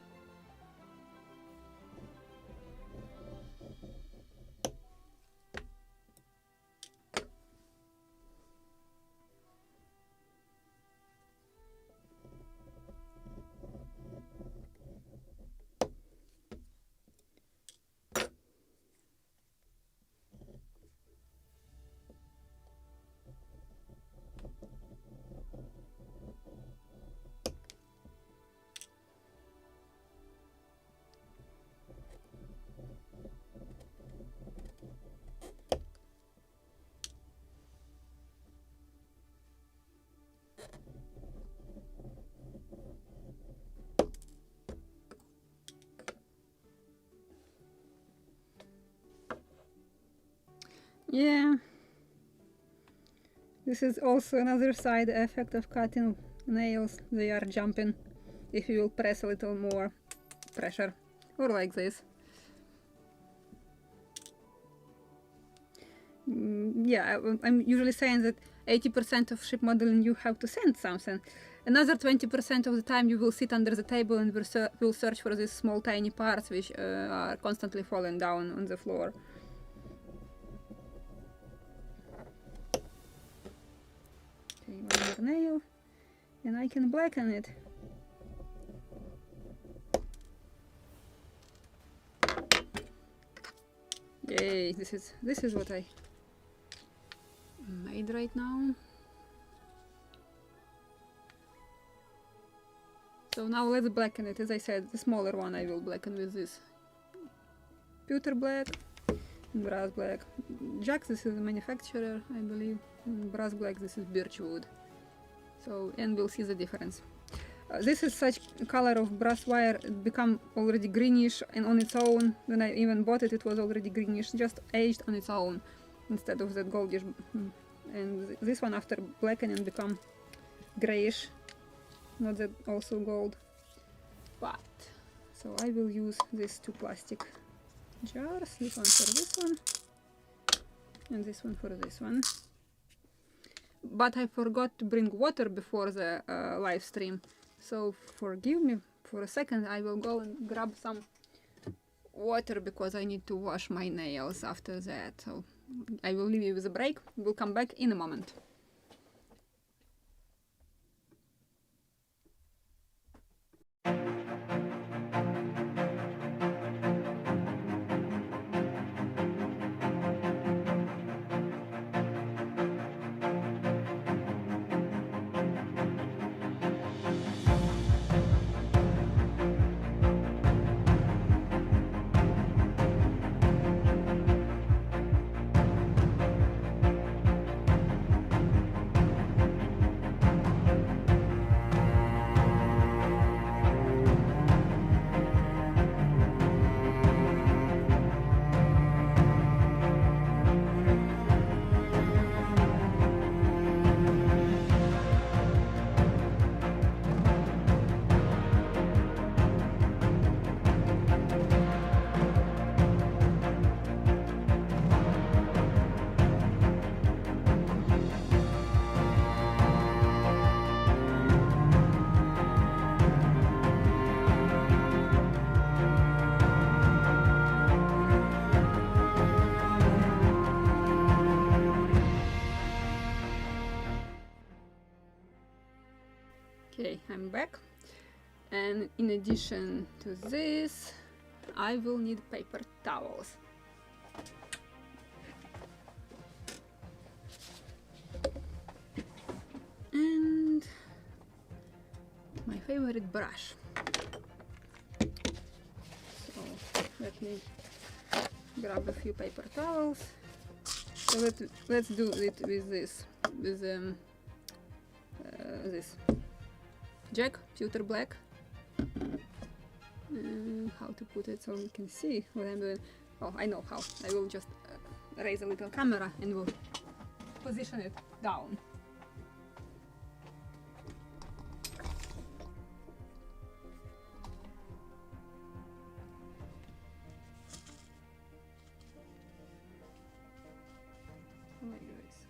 Yeah, this is also another side effect of cutting nails. They are jumping if you will press a little more pressure, or like this. Yeah, I'm usually saying that 80% of ship modeling you have to sand something. Another 20% of the time you will sit under the table and will search for these small tiny parts which are constantly falling down on the floor. Okay, one more nail, and I can blacken it. Yay, this is what I made right now. So now let's blacken it. As I said, the smaller one I will blacken with this pewter black, brass black. Jack, this is the manufacturer, I believe. Brass black, this is birch wood. So, and we'll see the difference. This is such color of brass wire, it become already greenish, and on its own, when I even bought it, it was already greenish, just aged on its own, instead of that goldish. And this one after blackening become grayish, not that also gold. But, so I will use these two plastic jars, this one for this one, and this one for this one. But I forgot to bring water before the live stream. So forgive me for a second, I will go and grab some water because I need to wash my nails after that. So I will leave you with a break, we'll come back in a moment. Okay, I'm back, and in addition to this, I will need paper towels. And my favorite brush. So let me grab a few paper towels. So let's do it with this, with this Jack pewter black. How to put it so you can see what I'm doing. Oh, I know how. I will just raise a little camera and will position it down. Like this.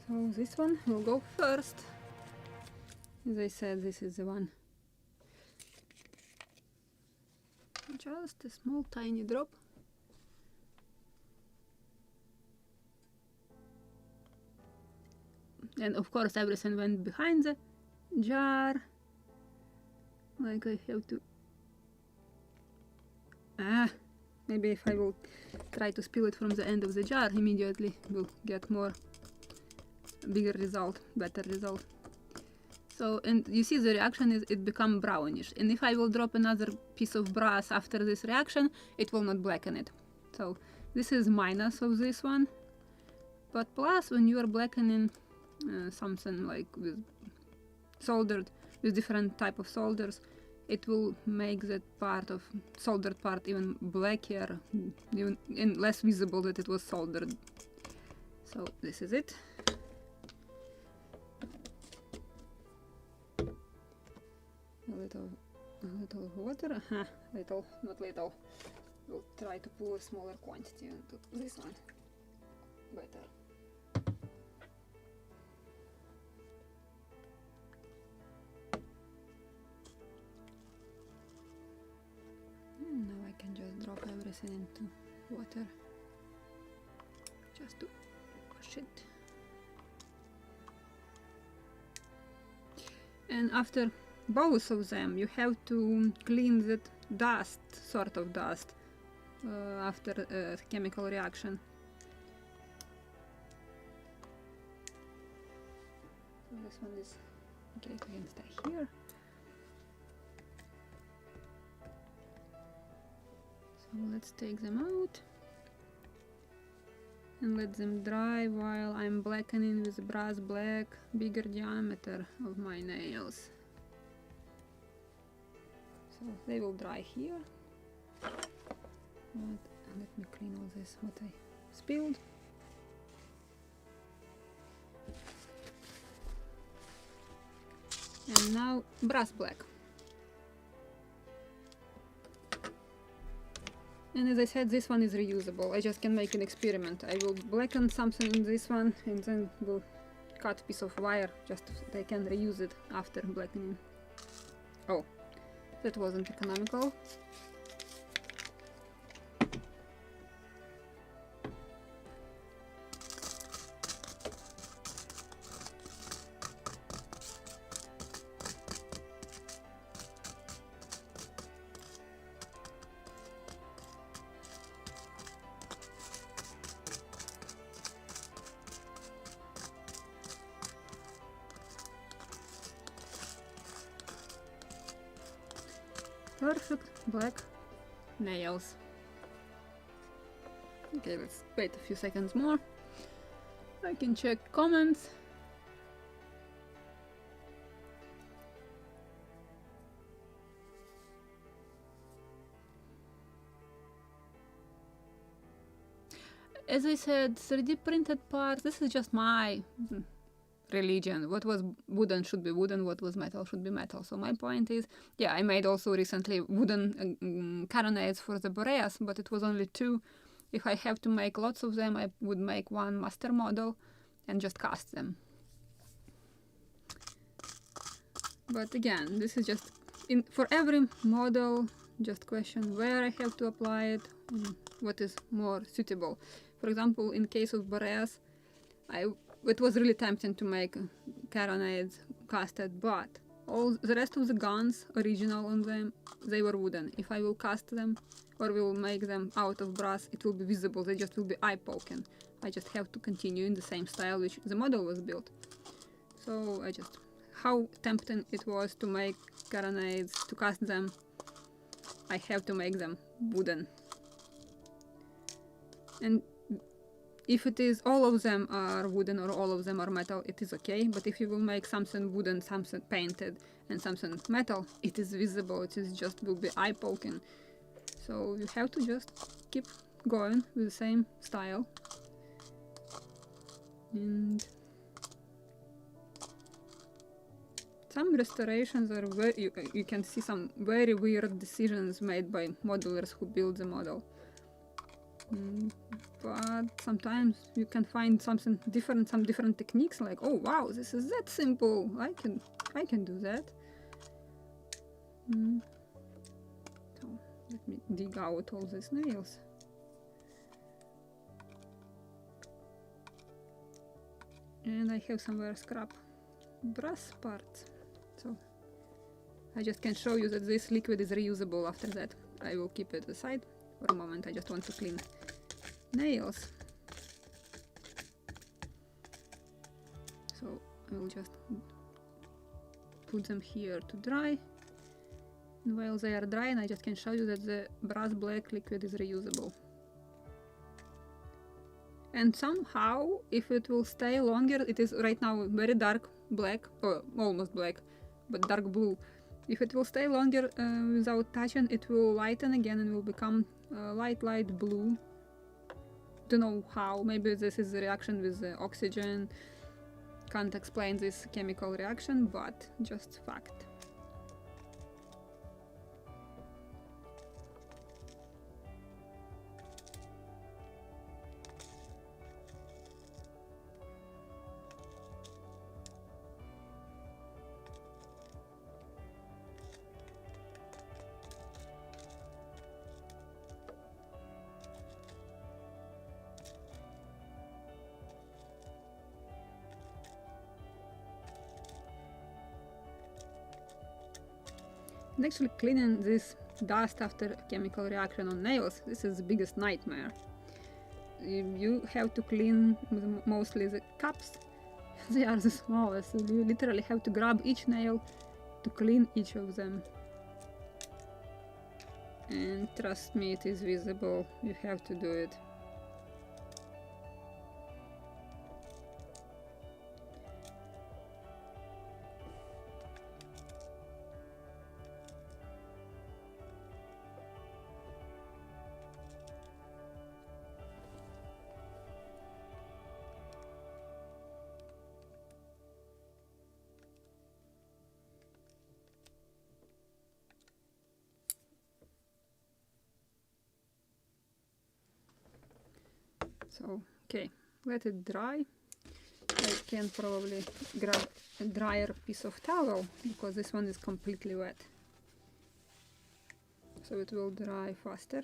So this one will go first. As I said, this is the one. Just a small tiny drop. And of course everything went behind the jar. Like I have to... maybe if I will try to spill it from the end of the jar immediately, we'll get more bigger result, better result. So, and you see the reaction is it become brownish, and if I will drop another piece of brass after this reaction, it will not blacken it. So this is minus of this one, but plus when you are blackening something like with soldered, with different type of solders, it will make that part of soldered part even blacker, even and less visible that it was soldered. So this is it. A little of water, little, not little. We'll try to pour a smaller quantity into this one. Better. press it into water just to wash it. And after both of them, you have to clean that dust, sort of dust, after a chemical reaction. So this one is okay, it can stay here. So let's take them out and let them dry while I'm blackening with brass black, bigger diameter of my nails. So they will dry here. But let me clean all this, what I spilled. And now brass black. And as I said, this one is reusable. I just can make an experiment. I will blacken something in this one and then will cut a piece of wire just so that I can reuse it after blackening. Oh, that wasn't economical. Perfect black nails. Okay, let's wait a few seconds more. I can check comments. As I said, 3D printed parts, this is just my religion. What was wooden should be wooden, what was metal should be metal. So my point is, yeah, I made also recently wooden carronades for the Boreas, but it was only 2. If I have to make lots of them, I would make one master model and just cast them. But again, this is just for every model, just question where I have to apply it, what is more suitable. For example, in case of Boreas, it was really tempting to make carronades casted, but all the rest of the guns, original on them, they were wooden. If I will cast them or will make them out of brass, it will be visible, they just will be eye-poking. I just have to continue in the same style which the model was built. So how tempting it was to make carronades, to cast them, I have to make them wooden. And if it is all of them are wooden or all of them are metal, it is okay. But if you will make something wooden, something painted, and something metal, it is visible. It is just will be eye-poking. So you have to just keep going with the same style. And some restorations are very, you can see some very weird decisions made by modelers who build the model. But sometimes you can find something different, some different techniques, like, oh wow, this is that simple, I can do that. So let me dig out all these nails. And I have somewhere scrap brass parts, so I just can show you that this liquid is reusable. After that I will keep it aside for a moment. I just want to clean nails. So I will just put them here to dry, and while they are drying I just can show you that the brass black liquid is reusable. And somehow, if it will stay longer, it is right now very dark black, or almost black, but dark blue. If it will stay longer without touching, it will lighten again and will become light blue. Don't know how, maybe this is a reaction with the oxygen. Can't explain this chemical reaction, but just fact. And actually cleaning this dust after chemical reaction on nails, this is the biggest nightmare. You have to clean mostly the cups. They are the smallest, so you literally have to grab each nail to clean each of them. And trust me, it is visible. You have to do it. So, okay, let it dry. I can probably grab a drier piece of towel because this one is completely wet. So it will dry faster.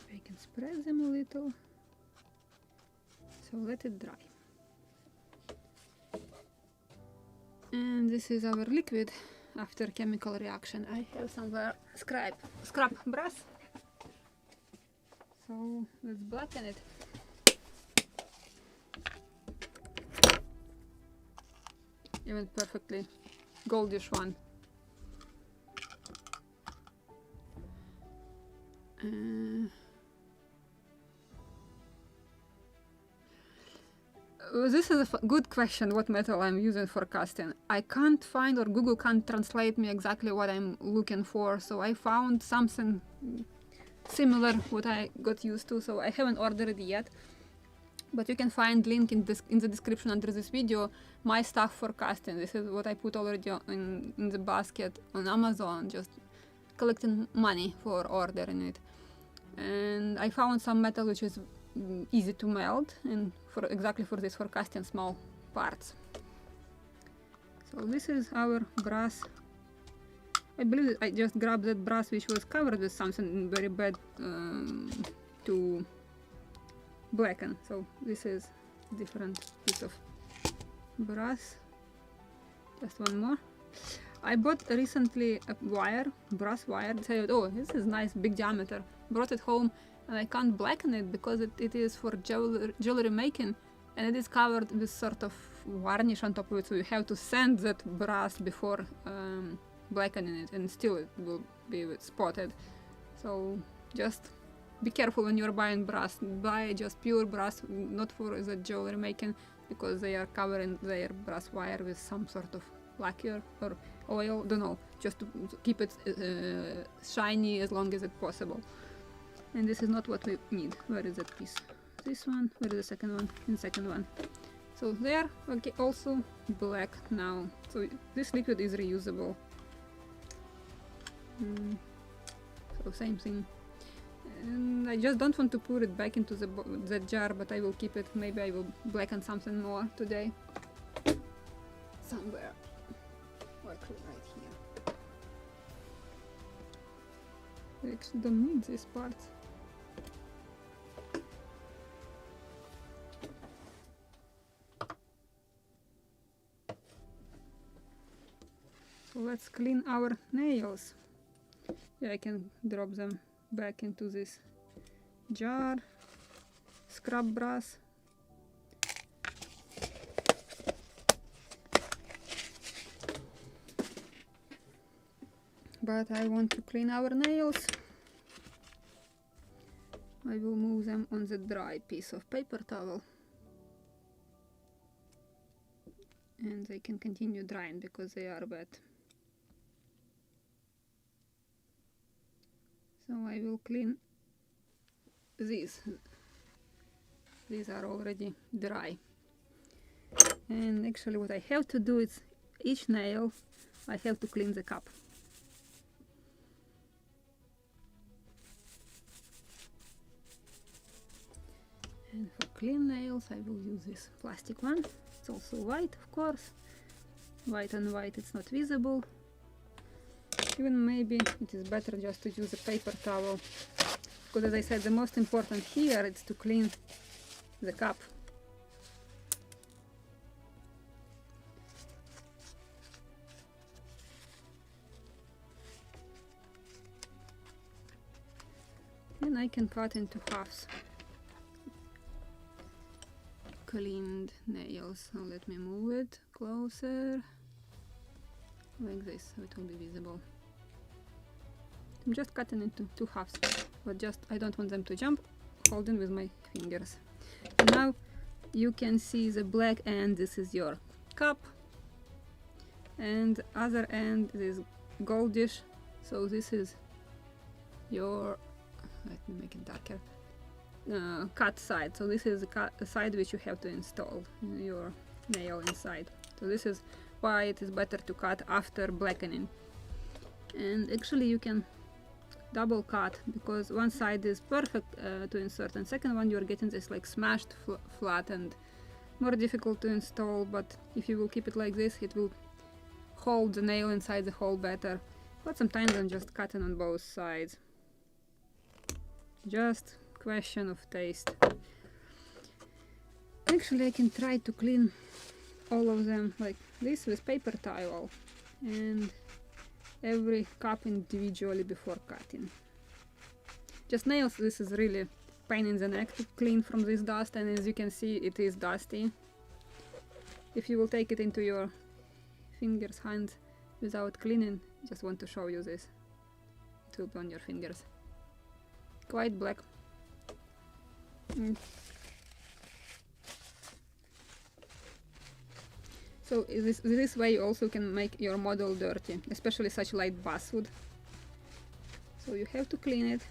I can spread them a little. So let it dry. And this is our liquid after chemical reaction. I have somewhere scrap brass. So let's blacken it. Even perfectly goldish one. This is a good question, what metal I'm using for casting. I can't find, or Google can't translate me exactly what I'm looking for, so I found something similar what I got used to, so I haven't ordered it yet. But you can find link in the description under this video, my stuff for casting. This is what I put already in the basket on Amazon, just collecting money for ordering it. And I found some metal which is easy to melt, and exactly for this, for casting small parts. So this is our brass. I believe I just grabbed that brass which was covered with something very bad to blacken. So this is different piece of brass. Just one more. I bought recently a wire, brass wire. Decided, oh, this is nice, big diameter. Brought it home, and I can't blacken it because it is for jewelry making, and it is covered with sort of varnish on top of it. So you have to sand that brass before blackening it, and still it will be spotted. So just be careful when you're buying brass. Buy just pure brass, not for the jewelry making, because they are covering their brass wire with some sort of lacquer or oil, don't know, just to keep it shiny as long as it's possible. And this is not what we need. Where is that piece? This one. Where is the second one? And second one. So they are okay, also black now. So this liquid is reusable. So same thing. And I just don't want to put it back into the jar, but I will keep it. Maybe I will blacken something more today. Somewhere. Like right here. I actually don't need this part. So let's clean our nails. Yeah, I can drop them back into this jar. Scrub brass. But I want to clean our nails. I will move them on the dry piece of paper towel. And they can continue drying because they are wet. So I will clean these. These are already dry. And actually what I have to do is each nail I have to clean the cup. And for clean nails I will use this plastic one. It's also white, of course. White on white, it's not visible. Even maybe it is better just to use a paper towel, because as I said, the most important here is to clean the cup. And I can cut into halves. Cleaned nails. Now let me move it closer, like this, so it will be visible. I'm just cutting into 2 halves, but just I don't want them to jump, holding with my fingers. And now you can see the black end. This is your cup, and other end is goldish, so this is your, let me make it darker, cut side. So this is the side which you have to install your nail inside. So this is why it is better to cut after blackening. And actually you can double cut, because one side is perfect to insert, and second one you're getting this like smashed flat and more difficult to install. But if you will keep it like this, it will hold the nail inside the hole better. But sometimes I'm just cutting on both sides. Just question of taste. Actually I can try to clean all of them like this with paper towel, and every cup individually before cutting. Just nails, this is really pain in the neck to clean from this dust, and as you can see it is dusty. If you will take it into your fingers, hands without cleaning, just want to show you this, it will be on your fingers. Quite black. So this way you also can make your model dirty, especially such light basswood. So you have to clean it.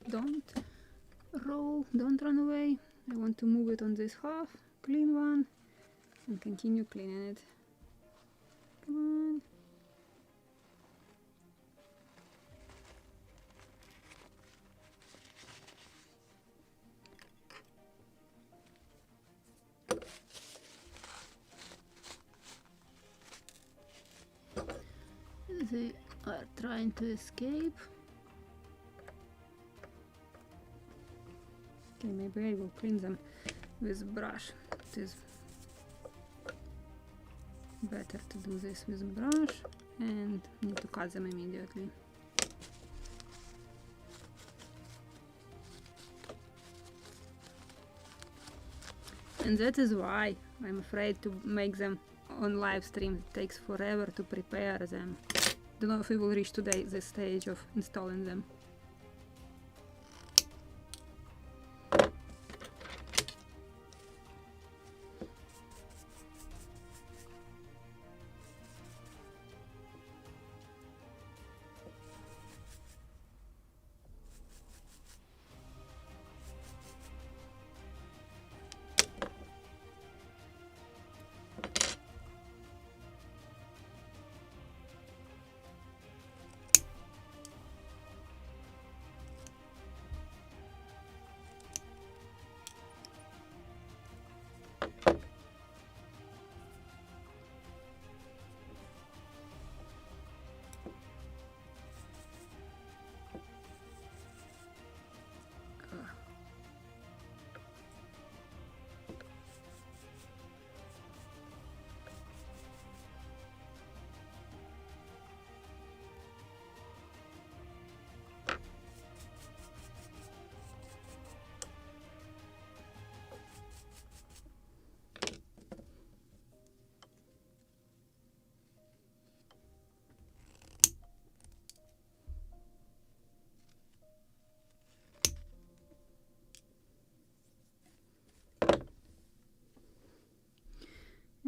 Don't roll, don't run away. I want to move it on this half, clean one, and continue cleaning it. Come on. They are trying to escape. Okay, maybe I will clean them with brush. It is better to do this with brush, and need to cut them immediately. And that is why I'm afraid to make them on live stream. It takes forever to prepare them. Don't know if we will reach today this stage of installing them.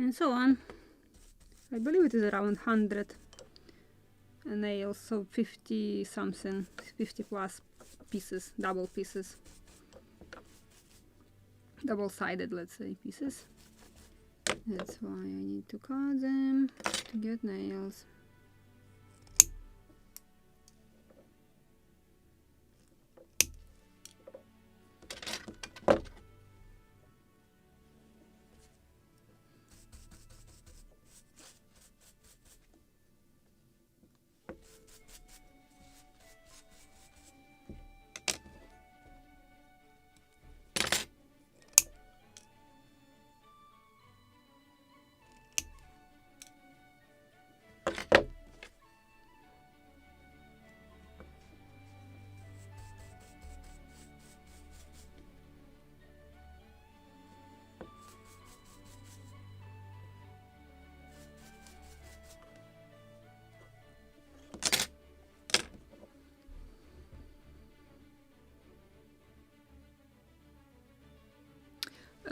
and so on. I believe it is around 100 nails, so 50 something, 50 plus pieces, double pieces, double-sided, let's say, pieces. That's why I need to cut them to get nails.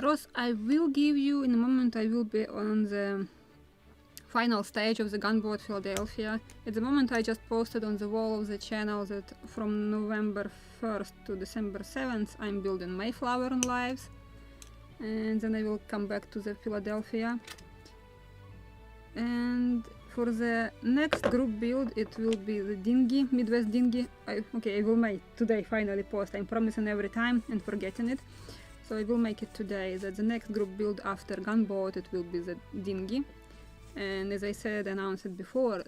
Ross, I will give you, in a moment I will be on the final stage of the Gunboat Philadelphia. At the moment I just posted on the wall of the channel that from November 1st to December 7th I'm building Mayflower on Lives, and then I will come back to the Philadelphia. And for the next group build it will be the dinghy, Midwest dinghy. I will make today finally post. I'm promising every time and forgetting it. So I will make it today, that the next group build after Gunboat it will be the dinghy. And as I said, announced it before,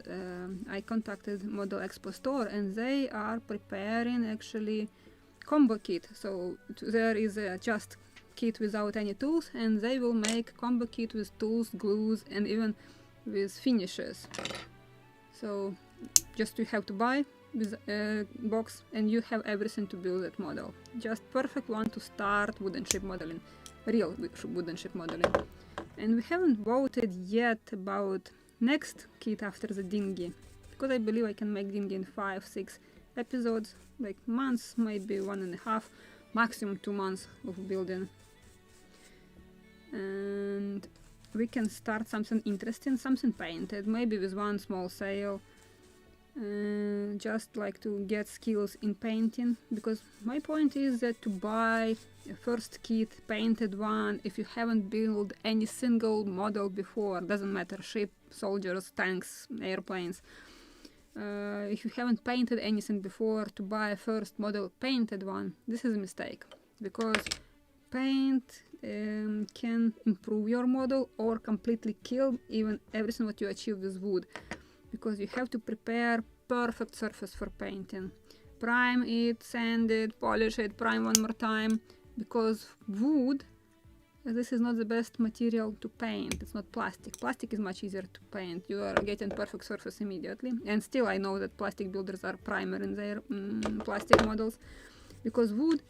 I contacted Model Expo store and they are preparing actually combo kit. So there is a just kit without any tools, and they will make combo kit with tools, glues, and even with finishes. So just you have to buy with a box and you have everything to build that model. Just perfect one to start wooden ship modeling, real wooden ship modeling. And we haven't voted yet about next kit after the dinghy, because I believe I can make dinghy in 5-6 episodes, like months, maybe 1.5, maximum 2 months of building. And we can start something interesting, something painted, maybe with one small sail. Just like to get skills in painting, because my point is that to buy a first kit, painted one, if you haven't built any single model before, doesn't matter, ship, soldiers, tanks, airplanes, if you haven't painted anything before, to buy a first model painted one, this is a mistake, because paint can improve your model or completely kill even everything what you achieve with wood. Because you have to prepare perfect surface for painting. Prime it, sand it, polish it, prime one more time. Because wood, this is not the best material to paint. It's not plastic. Plastic is much easier to paint. You are getting perfect surface immediately. And still I know that plastic builders are primer in their plastic models. Because wood,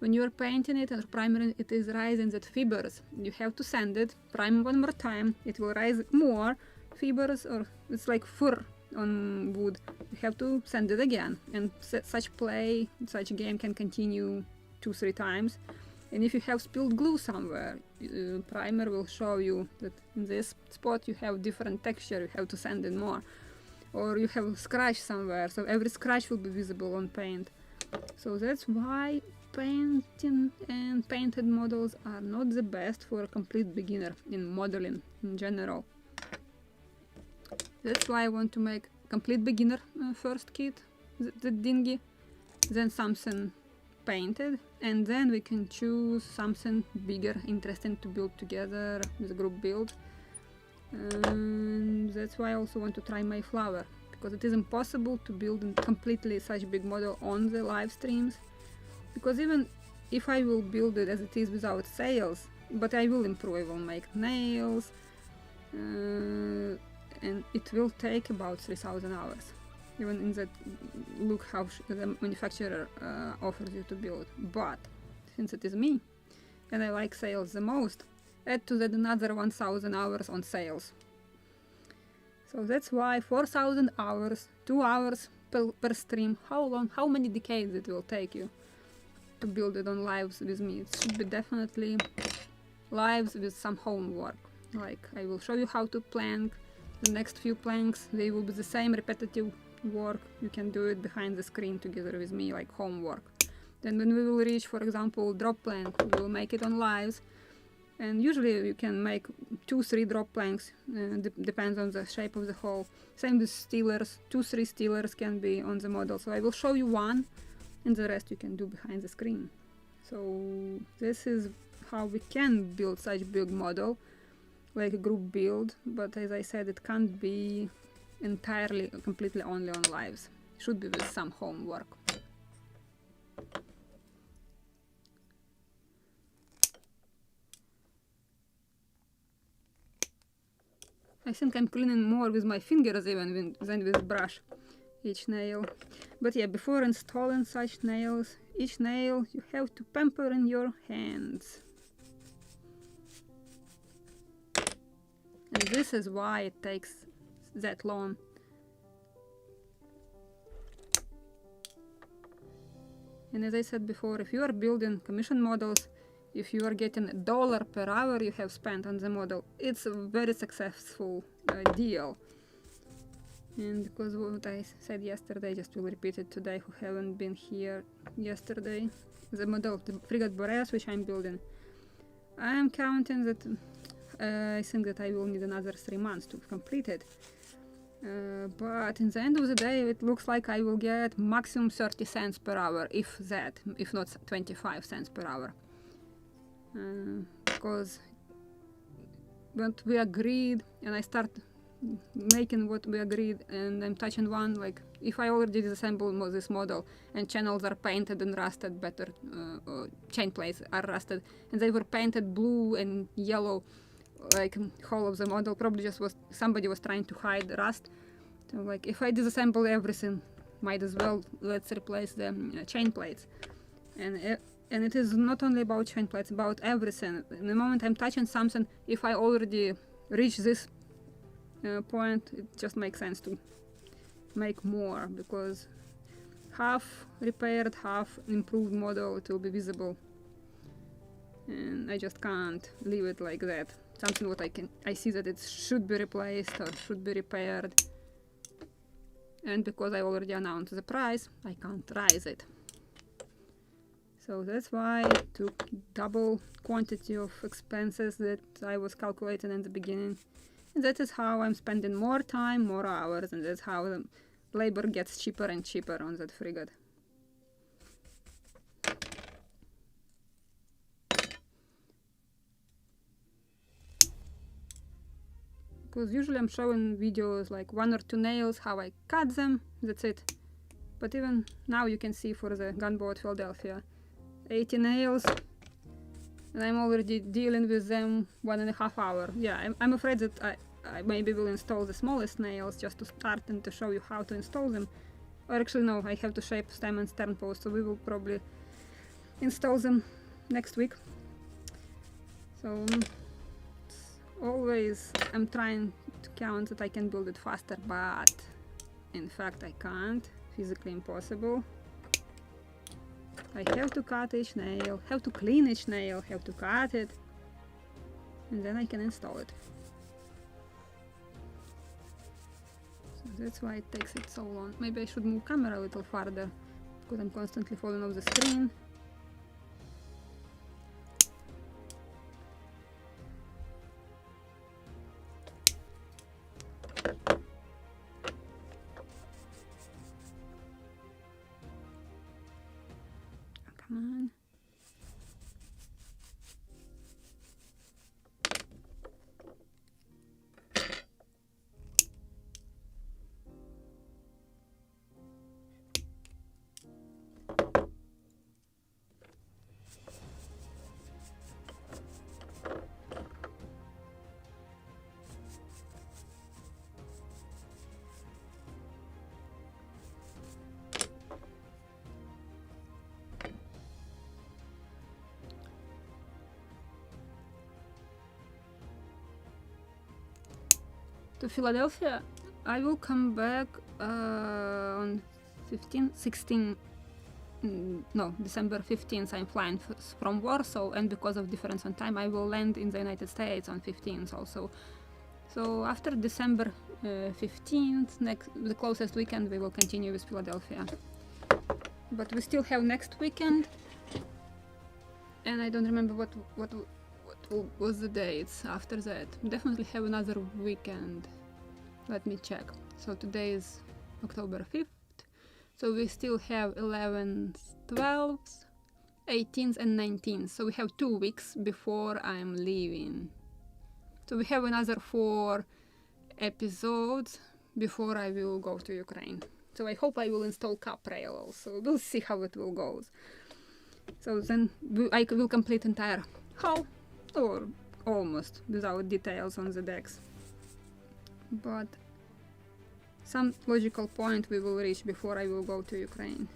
when you are painting it and primering it, is rising that fibers. You have to sand it, prime one more time. It will rise more fibers, or it's like fur on wood. You have to sand it again, and such game can continue 2-3 times. And if you have spilled glue somewhere, primer will show you that in this spot you have different texture, you have to sand it more. Or you have a scratch somewhere, so every scratch will be visible on paint. So that's why painting and painted models are not the best for a complete beginner in modeling in general. That's why I want to make complete beginner first kit, the dinghy, then something painted, and then we can choose something bigger, interesting to build together with a group build. And that's why I also want to try Mayflower, because it is impossible to build completely such big model on the live streams. Because even if I will build it as it is without sails, but I will improve, I will make nails, and it will take about 3,000 hours, even in that look how the manufacturer offers you to build. But since it is me and I like sails the most, add to that another 1,000 hours on sails. So that's why 4,000 hours, 2 hours per stream. How many decades it will take you to build it on lives with me? It should be definitely lives with some homework. Like, I will show you how to plank. The next few planks, they will be the same repetitive work. You can do it behind the screen together with me, like homework. Then when we will reach, for example, drop plank, we will make it on lives. And usually you can make 2-3 drop planks, depends on the shape of the hole. Same with stealers, 2-3 stealers can be on the model. So I will show you one, and the rest you can do behind the screen. So this is how we can build such big model, like a group build, but as I said, it can't be entirely, completely only on lives. Should be with some homework. I think I'm cleaning more with my fingers even than with brush each nail. But yeah, before installing such nails, each nail you have to pamper in your hands. And this is why it takes that long. And as I said before, if you are building commission models, if you are getting $1 per hour you have spent on the model, it's a very successful deal. And because what I said yesterday, just will repeat it today who haven't been here yesterday. The model, the frigate Boreas, which I'm building, I am counting that I think that I will need another 3 months to complete it. But in the end of the day, it looks like I will get maximum 30 cents per hour, if that, if not 25 cents per hour. Because what we agreed, and I start making what we agreed, and I'm touching one, like if I already disassembled this model and channels are painted and rusted better, chain plates are rusted, and they were painted blue and yellow, like whole of the model, probably just was somebody was trying to hide the rust. So like if I disassemble everything, might as well let's replace the chain plates. And it is not only about chain plates, about everything. In the moment I'm touching something, if I already reach this point, it just makes sense to make more, because half repaired, half improved model, it will be visible. And I just can't leave it like that. Something what I see that it should be replaced or should be repaired, and because I already announced the price, I can't raise it. So that's why I took double quantity of expenses that I was calculating in the beginning, and that is how I'm spending more time, more hours, and that's how the labor gets cheaper and cheaper on that frigate. Because usually I'm showing videos like 1 or 2 nails, how I cut them, that's it. But even now you can see for the Gunboat Philadelphia, 80 nails, and I'm already dealing with them 1.5 hours. Yeah, I'm afraid that I maybe will install the smallest nails just to start and to show you how to install them. Or actually no, I have to shape stem and stern post, so we will probably install them next week. So always I'm trying to count that I can build it faster, but in fact I can't, physically impossible. I have to cut each nail, have to clean each nail, have to cut it, and then I can install it. So that's why it takes it so long. Maybe I should move camera a little farther, because I'm constantly falling off the screen. Come on. To Philadelphia, I will come back on 16 no, December 15th I'm flying from Warsaw, and because of difference in time I will land in the United States on 15th also. So after December 15th, the closest weekend, we will continue with Philadelphia. But we still have next weekend, and I don't remember what was the dates after that. Definitely have another weekend. Let me check. So today is October 5th. So we still have 11th, 12th, 18th and 19th. So we have 2 weeks before I'm leaving. So we have another 4 episodes before I will go to Ukraine. So I hope I will install Caprail also. We'll see how it will go. So then I will complete entire hull, or almost, without details on the decks. But some logical point we will reach before I will go to Ukraine.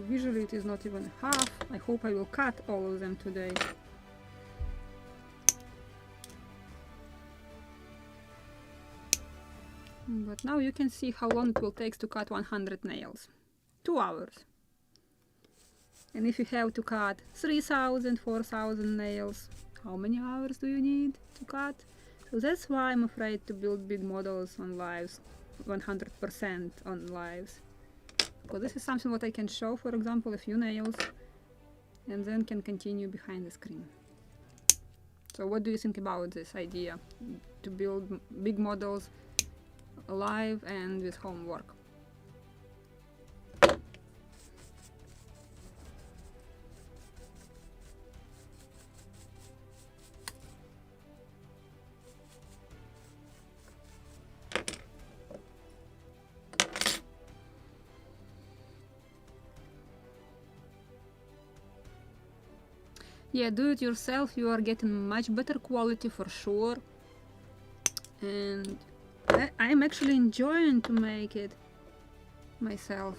Visually it is not even half. I hope I will cut all of them today. But now you can see how long it will take to cut 100 nails. 2 hours. And if you have to cut 3,000, 4,000 nails, how many hours do you need to cut? So that's why I'm afraid to build big models on lives, 100% on lives. Because this is something what I can show, for example, a few nails, and then can continue behind the screen. So what do you think about this idea to build big models live and with homework? Yeah, do it yourself, you are getting much better quality for sure. And I'm actually enjoying to make it myself.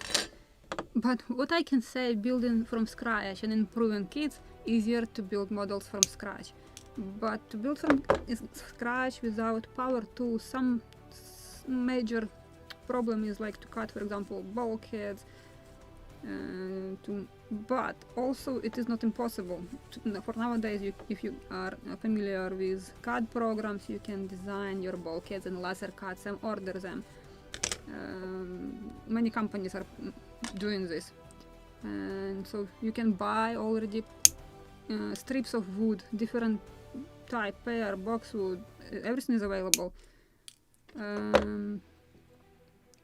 But what I can say, building from scratch and improving kits, easier to build models from scratch. But to build from scratch without power tools, some major problem is like to cut, for example, bulkheads. But also it is not impossible. For nowadays, if you are familiar with CAD programs, you can design your bulkheads and laser cuts and order them. Many companies are doing this, and so you can buy already strips of wood, different type, pear, boxwood, everything is available.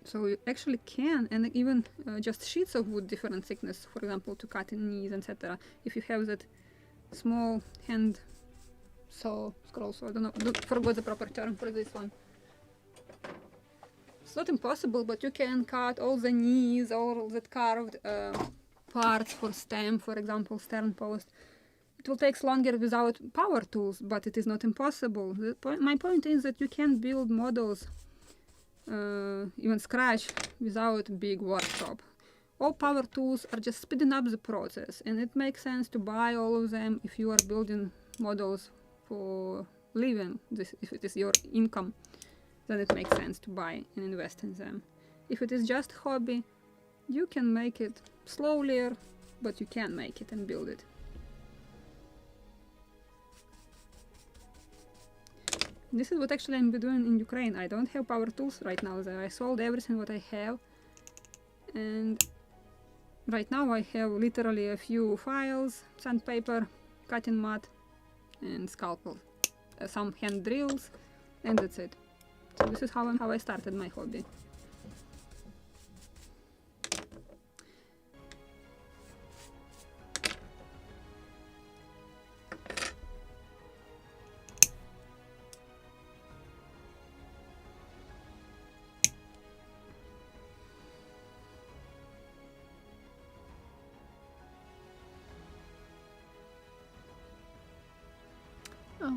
So you actually can, and even just sheets of wood, different thickness, for example, to cut in knees, etc. If you have that small hand saw, scroll saw, I don't know, forgot the proper term for this one. It's not impossible, but you can cut all the knees, all the carved parts for stem, for example, stern post. It will take longer without power tools, but it is not impossible. My point is that you can build models even scratch without big workshop. all power tools are just speeding up the process, and it makes sense to buy all of them if you are building models for living. If it is your income, then it makes sense to buy and invest in them. If it is just hobby, you can make it slowly, but you can make it and build it. This is what actually I'm doing in Ukraine. I don't have power tools right now. I sold everything what I have, and right now I have literally a few files, sandpaper, cutting mat, and scalpel, some hand drills, and that's it. So this is how I started my hobby.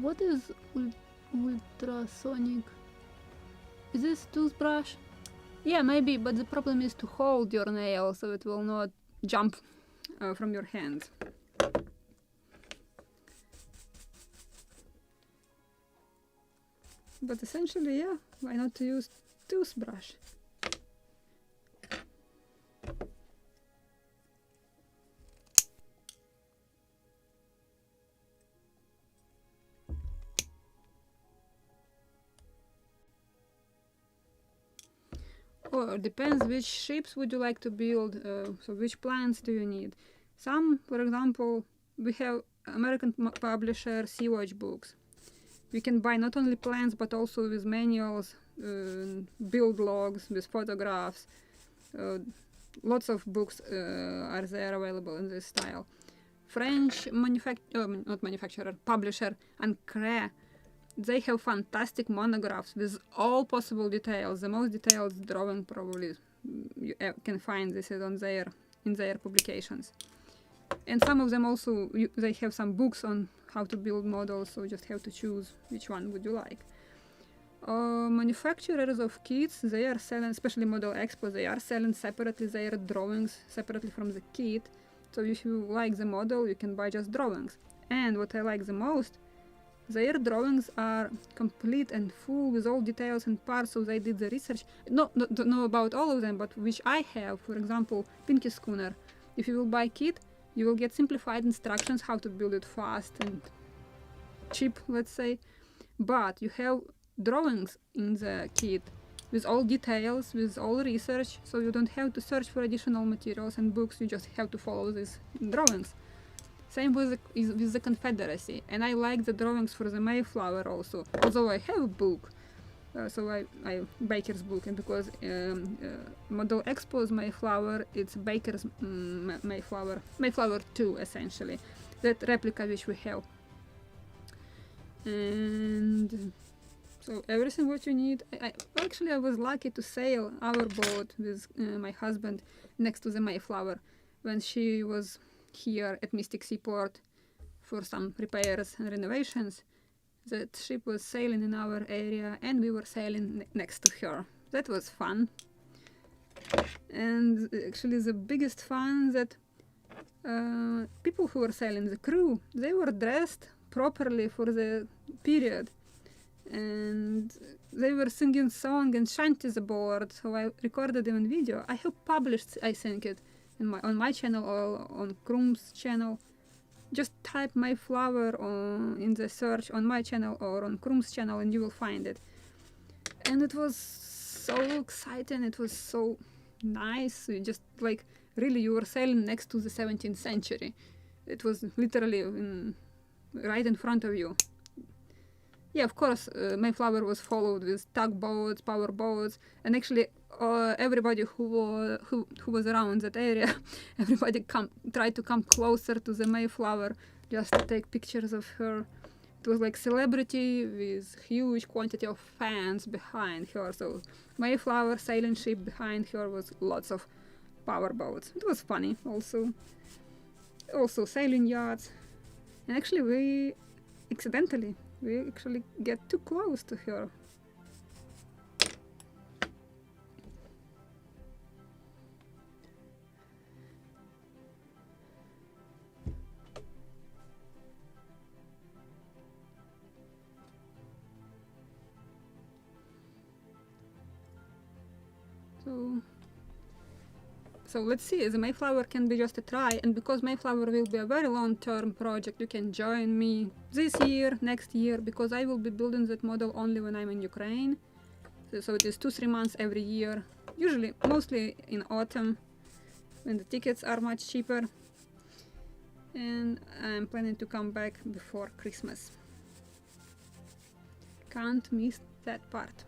What is ultrasonic? Is this toothbrush? Yeah, maybe, but the problem is to hold your nail so it will not jump from your hand. But essentially, yeah, why not to use toothbrush? Or it depends which ships would you like to build, so which plans do you need. Some, for example, we have American publisher Sea-Watch books. We can buy not only plans but also with manuals, build logs, with photographs. Lots of books are there available in this style. French publisher Ancre, they have fantastic monographs with all possible details. The most detailed drawing probably you can find this is in their publications. And some of them also, they have some books on how to build models, so you just have to choose which one would you like. Manufacturers of kits, they are selling, especially Model Expo, they are selling separately their drawings separately from the kit. So if you like the model, you can buy just drawings. And what I like the most, their drawings are complete and full with all details and parts, so they did the research. Not know about all of them, but which I have. For example, Pinky Schooner. If you will buy kit, you will get simplified instructions how to build it fast and cheap, let's say. But you have drawings in the kit with all details, with all research, so you don't have to search for additional materials and books, you just have to follow these drawings. Same with the Confederacy, and I like the drawings for the Mayflower also, although I have a book, so I Baker's book, and because Model Expo's Mayflower, it's Baker's Mayflower 2 essentially, that replica which we have. And so everything what you need. I was lucky to sail our boat with my husband next to the Mayflower when she was here at Mystic Seaport for some repairs and renovations. That ship was sailing in our area and we were sailing next to her. That was fun. And actually the biggest fun that people who were sailing, the crew, they were dressed properly for the period. And they were singing song and shanties aboard, so I recorded them in video. I have published, I think, it on my channel or on Krum's channel. Just type Mayflower in the search on my channel or on Krum's channel and you will find it. And it was so exciting, it was so nice. You just like, really, you were sailing next to the 17th century. It was literally right in front of you. Yeah, of course, Mayflower was followed with tugboats, power boats, and actually everybody who was around that area, everybody tried to come closer to the Mayflower just to take pictures of her. It was like celebrity with huge quantity of fans behind her. So Mayflower sailing ship behind her was lots of power boats. It was funny also. Also sailing yachts. And actually we actually get too close to her. So let's see, the Mayflower can be just a try, and because Mayflower will be a very long-term project, you can join me this year, next year, because I will be building that model only when I'm in Ukraine. So it is 2-3 months every year, usually mostly in autumn when the tickets are much cheaper, and I'm planning to come back before Christmas. Can't miss that part.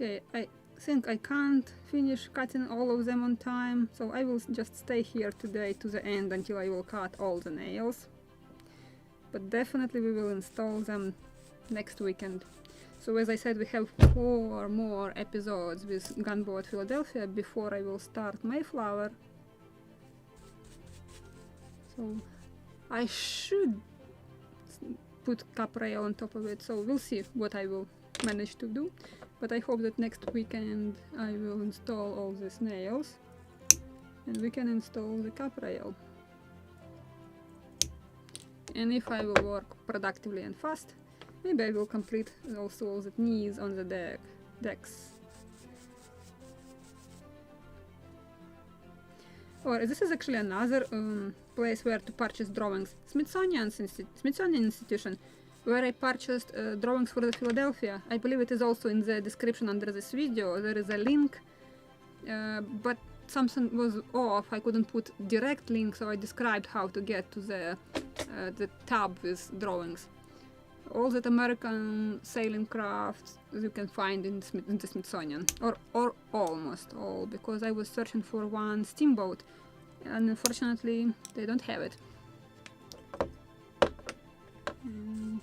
Okay, I think I can't finish cutting all of them on time, so I will just stay here today to the end until I will cut all the nails. But definitely we will install them next weekend. So as I said, we have 4 more episodes with Gunboat Philadelphia before I will start Mayflower. So I should put cap rail on top of it, so we'll see what I will manage to do. But I hope that next weekend I will install all these nails and we can install the cap rail. And if I will work productively and fast, maybe I will complete also all the knees on the decks. Or this is actually another place where to purchase drawings. Smithsonian Institution, where I purchased drawings for the Philadelphia. I believe it is also in the description under this video. There is a link, but something was off. I couldn't put direct link, so I described how to get to the tab with drawings. All that American sailing crafts you can find in the Smithsonian, or almost all, because I was searching for one steamboat, and unfortunately they don't have it. And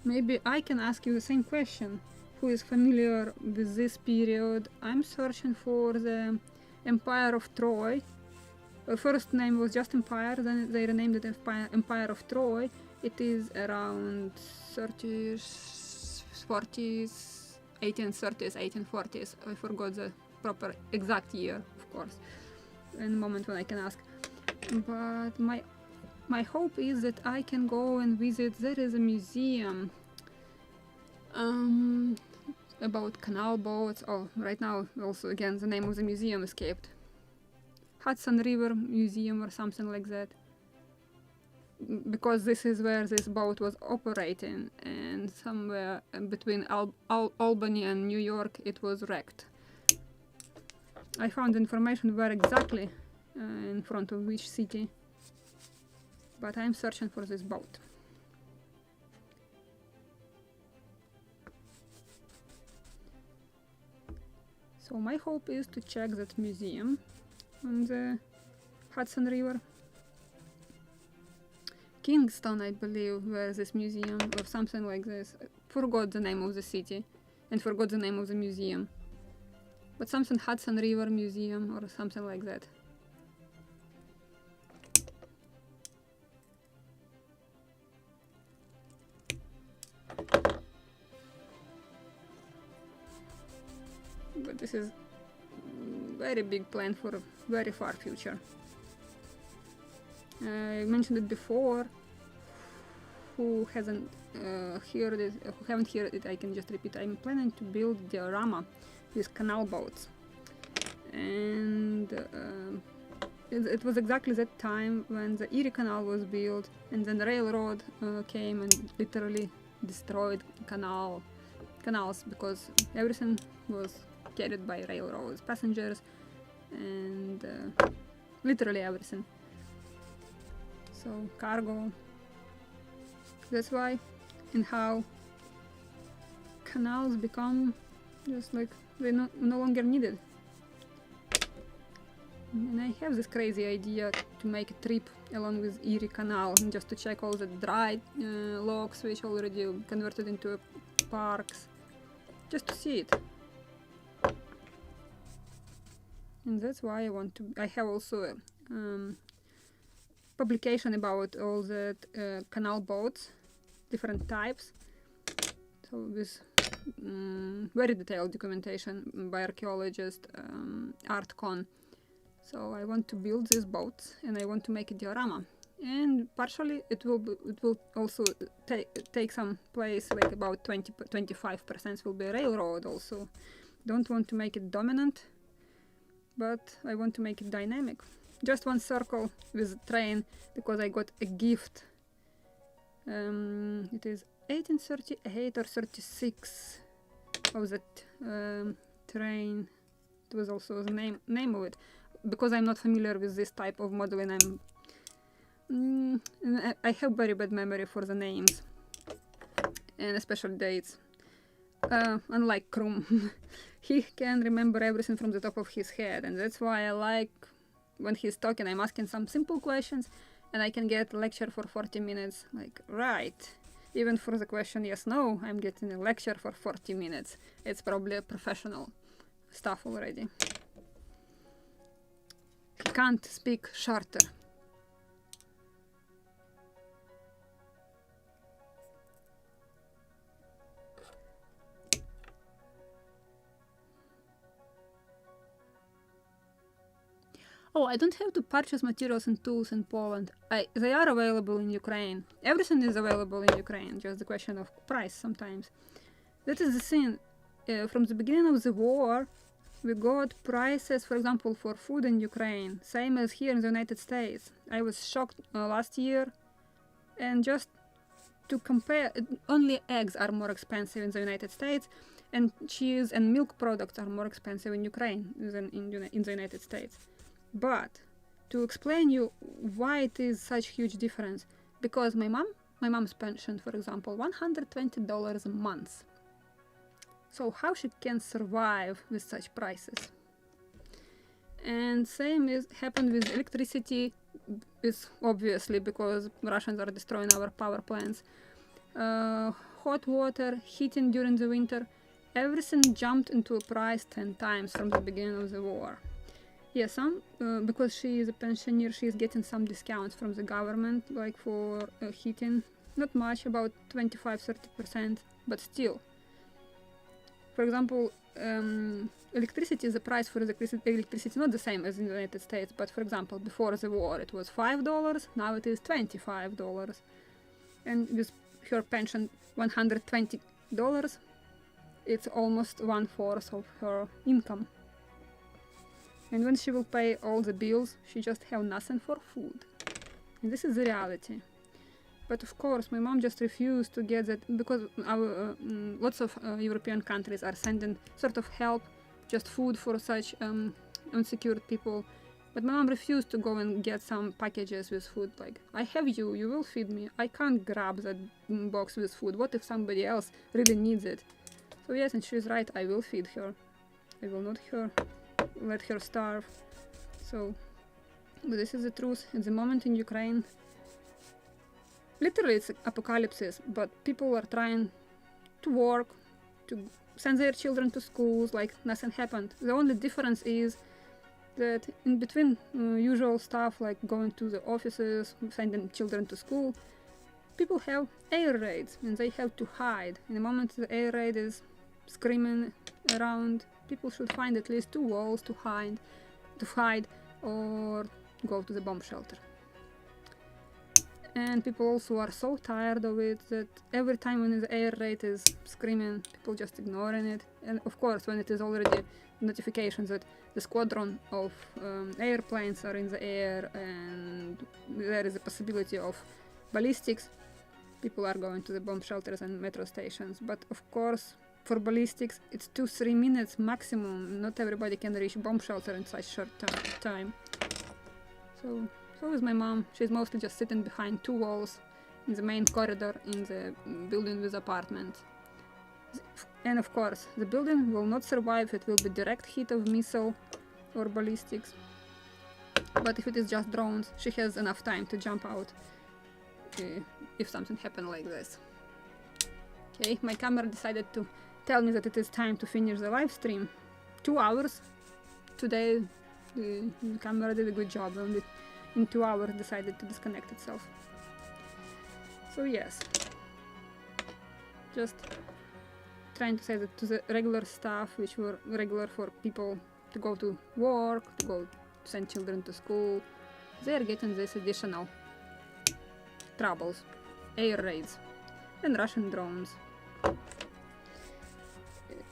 maybe I can ask you the same question. Who is familiar with this period? I'm searching for the Empire of Troy. The first name was just Empire, then they renamed it Empire of Troy. It is around 30s, 40s, 1830s, 1840s. I forgot the proper exact year, of course, in a moment when I can ask. But my hope is that I can go and visit. There is a museum about canal boats. Oh, right now also again the name of the museum escaped. Hudson River Museum or something like that. Because this is where this boat was operating, and somewhere between Albany and New York it was wrecked. I found information where exactly, in front of which city, but I'm searching for this boat. So my hope is to check that museum on the Hudson River. Kingston, I believe, where this museum or something like this. I forgot the name of the city and forgot the name of the museum. But something Hudson River Museum or something like that. But this is very big plan for a very far future. I mentioned it before. Who hasn't heard it, who haven't heard it, I can just repeat. I'm planning to build diorama with canal boats, and it was exactly that time when the Erie Canal was built, and then the railroad came and literally destroyed canals because everything was carried by railroads, passengers, and literally everything. So cargo. That's why and how canals become just like they no longer needed. And I have this crazy idea to make a trip along with Erie Canal and just to check all the dry logs which already converted into parks, just to see it. And that's why I want to. I have also a publication about all the canal boats, different types, so with very detailed documentation by archaeologist ArtCon. So I want to build this boat and I want to make a diorama. And partially it will also take some place, like about 25% will be railroad also. Don't want to make it dominant, but I want to make it dynamic. Just one circle with a train because I got a gift. It is 1838 or 36 of that train. It was also the name of it. Because I'm not familiar with this type of modeling, I have very bad memory for the names and especially dates. Unlike Krum, he can remember everything from the top of his head, and that's why I like when he's talking, I'm asking some simple questions and I can get a lecture for 40 minutes, like, right. Even for the question yes, no, I'm getting a lecture for 40 minutes. It's probably a professional stuff already. He can't speak shorter. Oh, I don't have to purchase materials and tools in Poland. They are available in Ukraine. Everything is available in Ukraine, just the question of price sometimes. That is the thing. From the beginning of the war, we got prices, for example, for food in Ukraine, same as here in the United States. I was shocked last year, and just to compare, only eggs are more expensive in the United States, and cheese and milk products are more expensive in Ukraine than in the United States. But to explain you why it is such huge difference, because my mom's pension, for example, $120 a month. So how she can survive with such prices? And same is happened with electricity, is obviously because Russians are destroying our power plants. Hot water, heating during the winter, everything jumped into a price 10 times from the beginning of the war. Yeah, because she is a pensioner, she is getting some discounts from the government, like for heating. Not much, about 25-30%, but still. For example, electricity, the price for electricity not the same as in the United States, but for example, before the war it was $5, now it is $25. And with her pension $120, it's almost 1/4 of her income. And when she will pay all the bills, she just have nothing for food. And this is the reality. But of course, my mom just refused to get that, because lots of European countries are sending sort of help, just food for such unsecured people. But my mom refused to go and get some packages with food, like, I have you, you will feed me. I can't grab that box with food. What if somebody else really needs it? So yes, and she's right, I will feed her. I will not let her starve. So, but this is the truth. At the moment in Ukraine, literally it's apocalypse, but people are trying to work, to send their children to schools like nothing happened. The only difference is that in between usual stuff like going to the offices, sending children to school, people have air raids and they have to hide. In the moment the air raid is screaming around, people should find at least 2 walls to hide or go to the bomb shelter. And people also are so tired of it that every time when the air raid is screaming, people just ignoring it. And of course, when it is already notifications that the squadron of airplanes are in the air and there is a possibility of ballistics, people are going to the bomb shelters and metro stations. But of course, for ballistics, it's 2-3 minutes maximum. Not everybody can reach bomb shelter in such short time. So is my mom. She's mostly just sitting behind 2 walls in the main corridor in the building with apartment. And of course, the building will not survive. It will be direct hit of missile or ballistics. But if it is just drones, she has enough time to jump out if something happened like this. Okay, my camera decided to tell me that it is time to finish the live stream. 2 hours. Today the camera did a good job. Only in 2 hours decided to disconnect itself. So yes, just trying to say that to the regular stuff, which were regular for people to go to work, to go send children to school, they are getting this additional troubles, air raids, and Russian drones.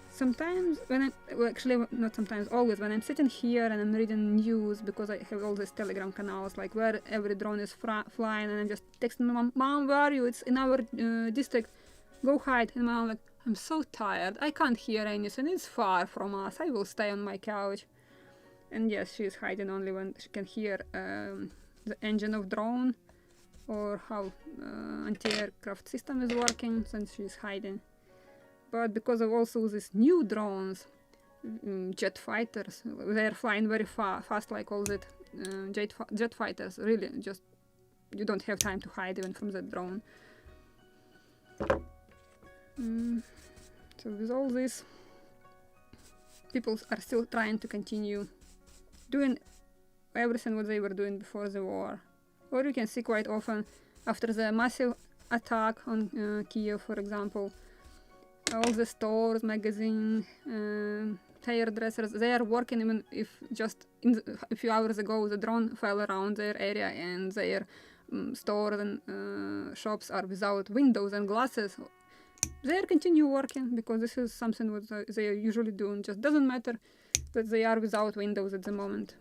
Sometimes when I'm, well, actually not sometimes, always when I'm sitting here and I'm reading news, because I have all these Telegram canals like where every drone is flying, and I'm just texting my mom, where are you? It's in our district, go hide. And my mom like, I'm so tired, I can't hear anything, it's far from us, I will stay on my couch. And yes, she is hiding only when she can hear the engine of drone or how anti-aircraft system is working, since she is hiding. But because of also these new drones, jet fighters, they're flying very fast, like all that jet fighters, really, just you don't have time to hide even from that drone. So with all this, people are still trying to continue doing everything what they were doing before the war. Or you can see quite often after the massive attack on Kiev, for example, all the stores, magazines, hairdressers, they are working even if just a few hours ago the drone fell around their area and their stores and shops are without windows and glasses. They continue working because this is something what they are usually doing. Just doesn't matter that they are without windows at the moment.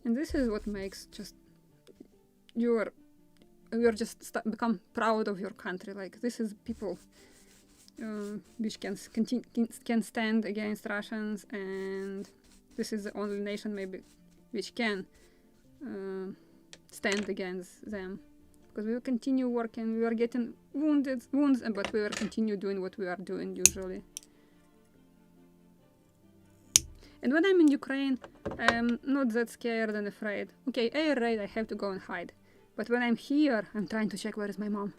And this is what makes just you're just become proud of your country. Like this is people which can stand against Russians, and this is the only nation maybe which can stand against them. Because we will continue working, we are getting wounds, but we will continue doing what we are doing usually. And when I'm in Ukraine, I'm not that scared and afraid. Okay, air raid, I have to go and hide. But when I'm here, I'm trying to check where is my mom.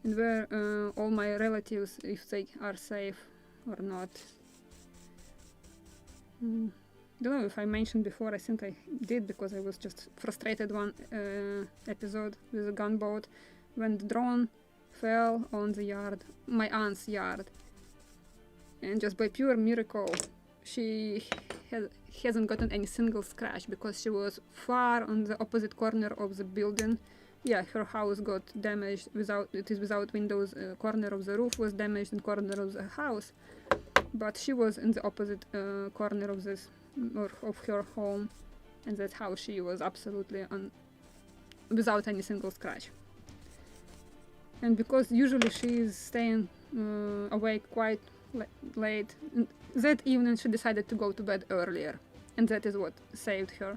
And where all my relatives, if they are safe or not. Don't know if I mentioned before, I think I did, because I was just frustrated one episode with a gunboat when the drone fell on the yard, my aunt's yard. And just by pure miracle, she hasn't gotten any single scratch because she was far on the opposite corner of the building. Yeah, her house got damaged without windows. Corner of the roof was damaged and corner of the house, but she was in the opposite corner of this or of her home, and that's how she was absolutely without any single scratch. And because usually she is staying awake quite late, that evening she decided to go to bed earlier, and that is what saved her.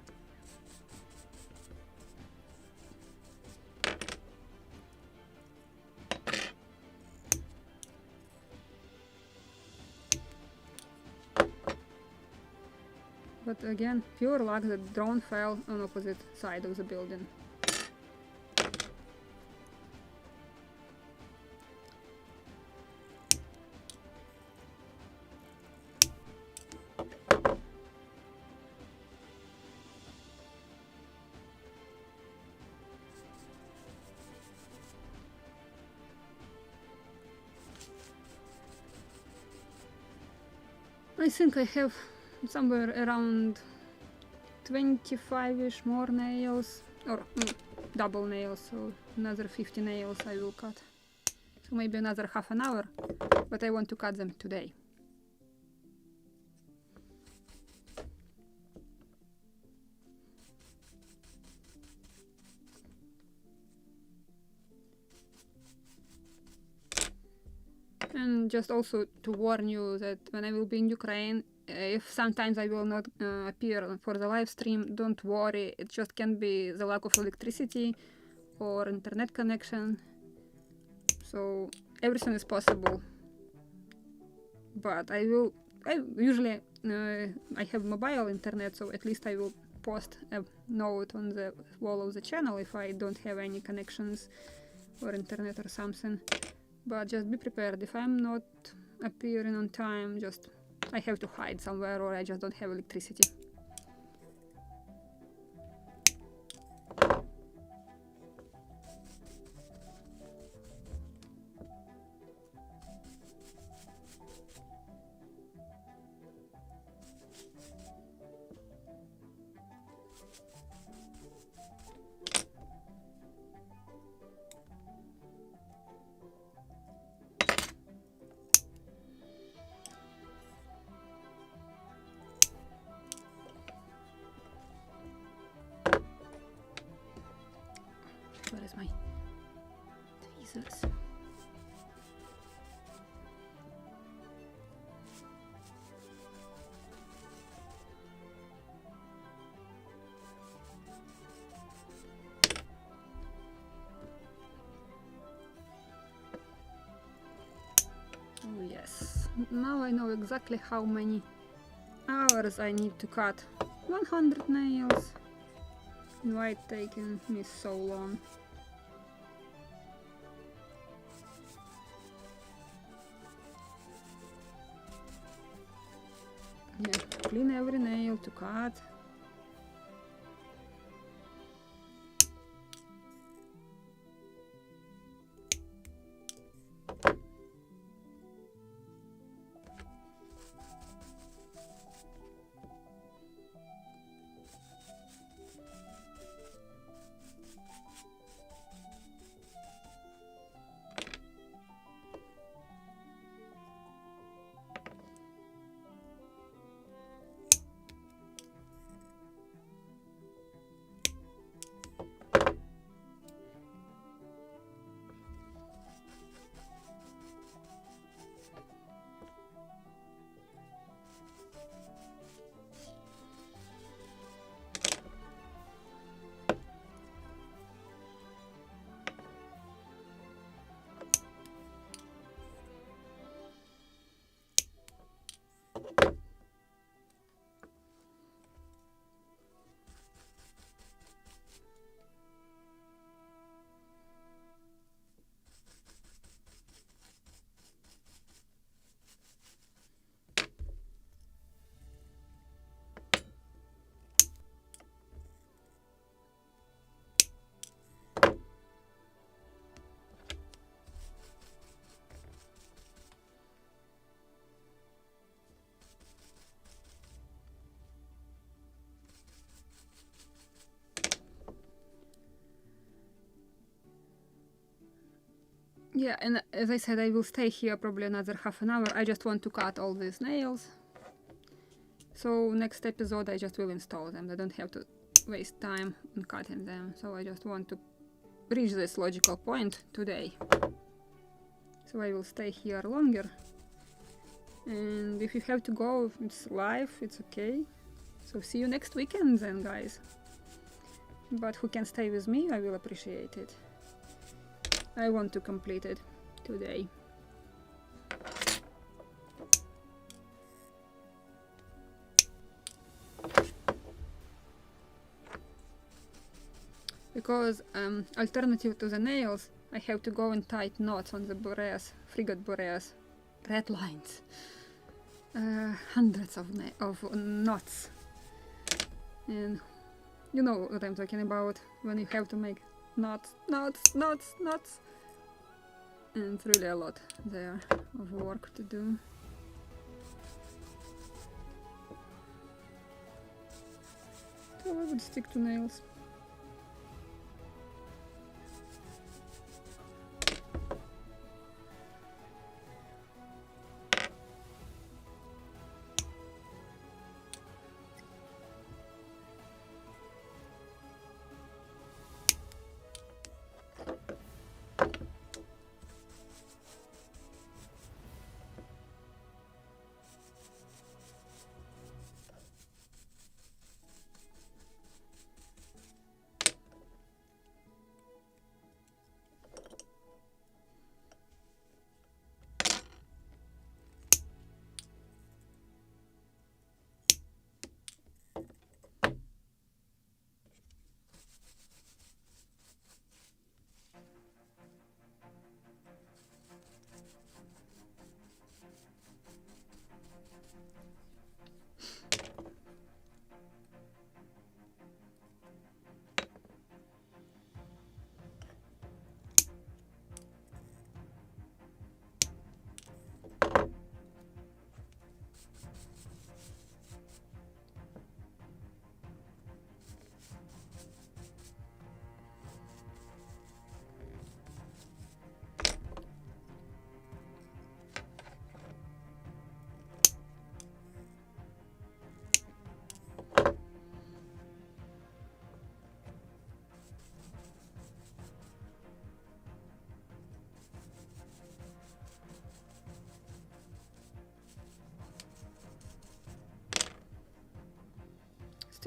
But again, pure luck that the drone fell on opposite side of the building. I think I have somewhere around 25-ish more nails, or double nails, so another 50 nails I will cut. So maybe another half an hour, but I want to cut them today. And just also to warn you that when I will be in Ukraine, if sometimes I will not appear for the live stream, don't worry, it just can be the lack of electricity or internet connection. So everything is possible. But I usually have mobile internet, so at least I will post a note on the wall of the channel if I don't have any connections or internet or something. But just be prepared, if I'm not appearing on time, just I have to hide somewhere or I just don't have electricity. Where is my tweezers? Oh yes, now I know exactly how many hours I need to cut 100 nails. Why it taking me so long? Yeah, clean every nail to cut. Yeah, and as I said, I will stay here probably another half an hour. I just want to cut all these nails. So next episode I just will install them. I don't have to waste time in cutting them. So I just want to reach this logical point today. So I will stay here longer. And if you have to go, it's live, it's okay. So see you next weekend then, guys. But who can stay with me, I will appreciate it. I want to complete it today. Because alternative to the nails, I have to go and tie knots on the boreas, frigate boreas, red lines. Hundreds of knots. And you know what I'm talking about, when you have to make knots. And it's really a lot there of work to do. So I would stick to nails.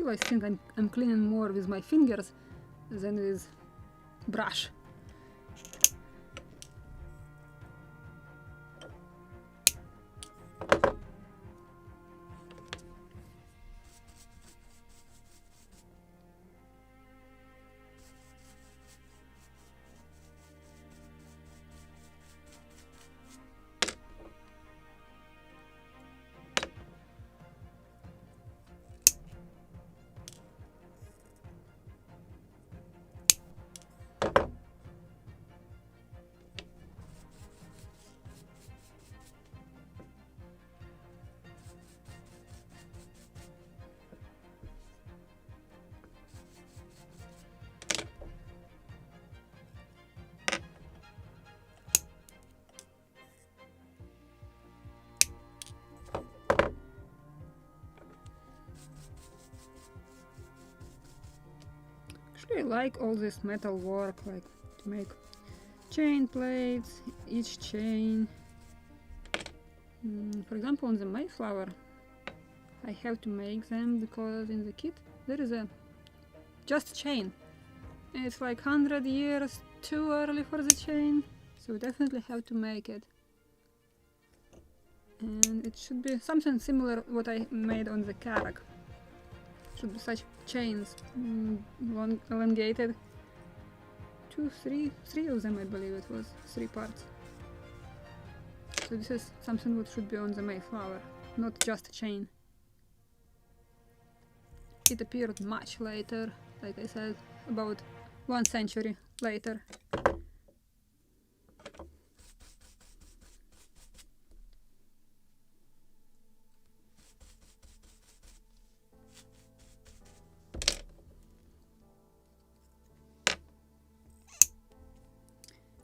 still I think I'm cleaning more with my fingers than with brush. Actually, I like all this metal work, like to make chain plates, each chain. For example, on the Mayflower, I have to make them because in the kit there is a just chain. It's like 100 years too early for the chain, so definitely have to make it. And it should be something similar what I made on the Karak. Should be such chains, long, elongated. Three of them, I believe it was, 3 parts. So this is something that should be on the Mayflower, not just a chain. It appeared much later, like I said, about 1 century later.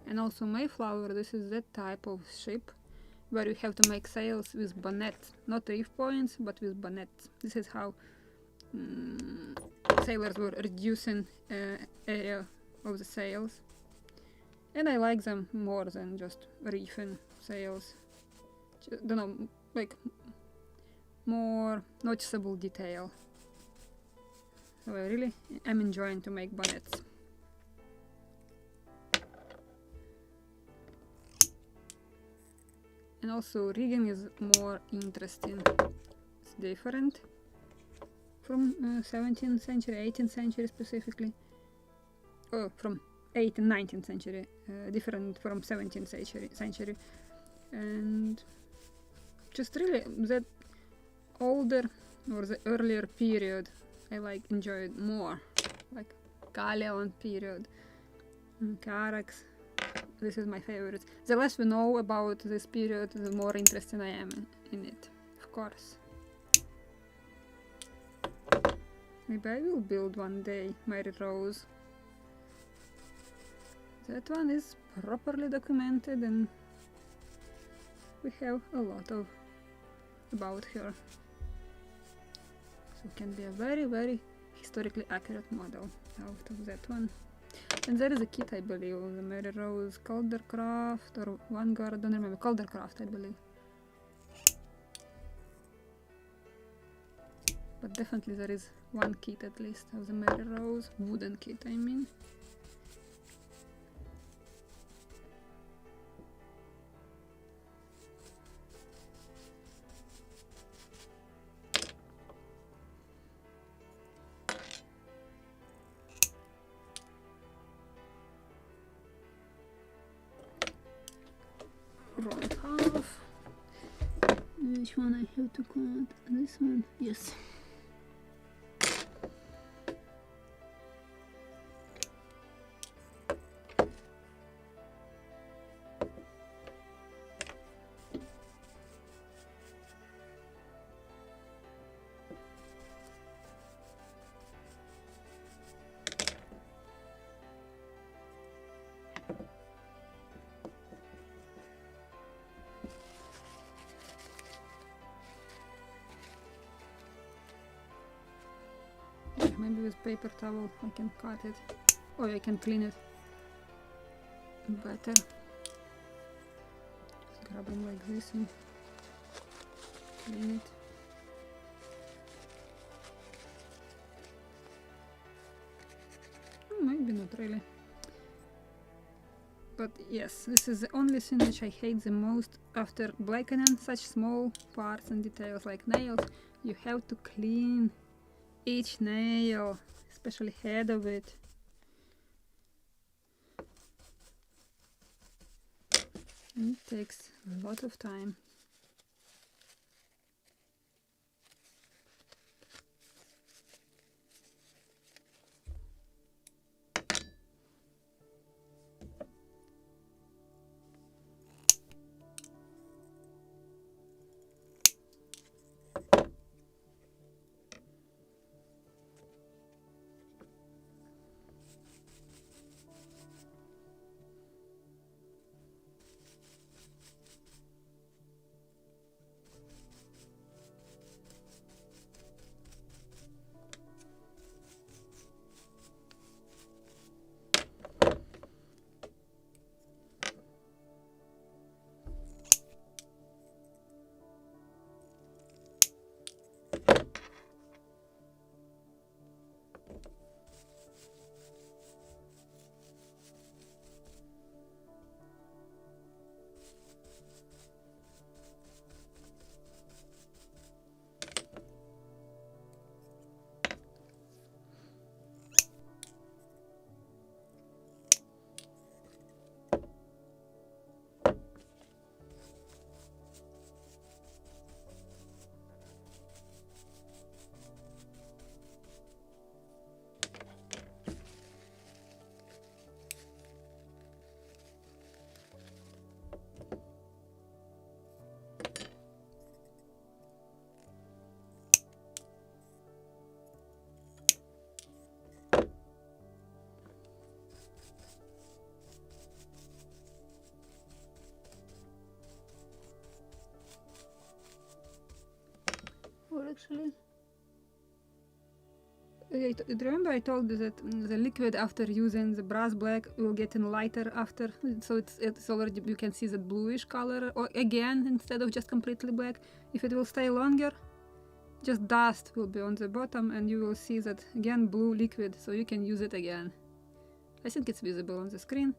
And also Mayflower, this is that type of ship where you have to make sails with bonnets, not reef points, but with bonnets. This is how sailors were reducing area of the sails. And I like them more than just reefing sails. Don't know, like more noticeable detail. So I really am enjoying to make bonnets. And also rigging is more interesting. It's different from 17th century, 18th century specifically. Oh, from 18th and 19th century, different from 17th century. And just really that older or the earlier period I like enjoyed more, like Galleon period, Caracks. This is my favorite. The less we know about this period, the more interested I am in it, of course. Maybe I will build one day Mary Rose. That one is properly documented and we have a lot of about her. So it can be a very, very historically accurate model out of that one. And there is a kit, I believe, of the Mary Rose Caldercraft or Vanguard, I don't remember, Caldercraft, I believe. But definitely there is one kit at least of the Mary Rose, wooden kit I mean. Roll it half. Which one I have to cut? This one? Yes. Maybe with paper towel I can cut it, or I can clean it better. Just grab them like this and clean it. not really. But yes, this is the only thing which I hate the most after blackening such small parts and details like nails. You have to clean each nail, especially head of it. And it takes a lot of time. What actually? Remember I told you that the liquid after using the brass black will get lighter after, so it's already, you can see that bluish color or again instead of just completely black. If it will stay longer, just dust will be on the bottom and you will see that again blue liquid, so you can use it again. I think it's visible on the screen.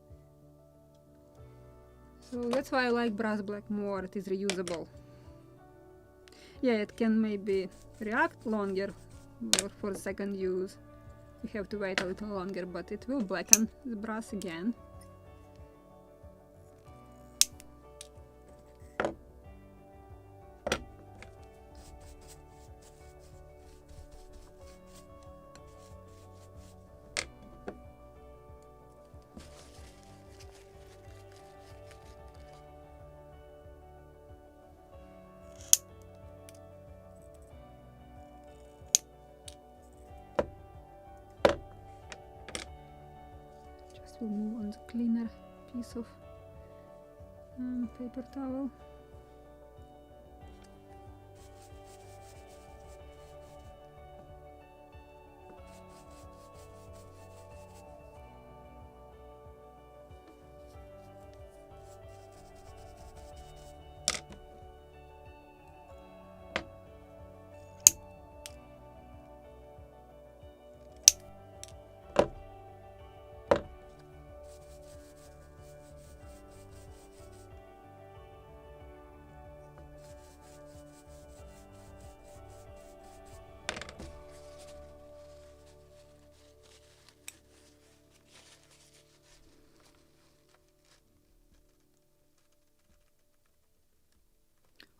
So that's why I like brass black more, it is reusable. Yeah, it can maybe react longer for the second use. You have to wait a little longer, but it will blacken the brass again. We'll move on the cleaner piece of paper towel.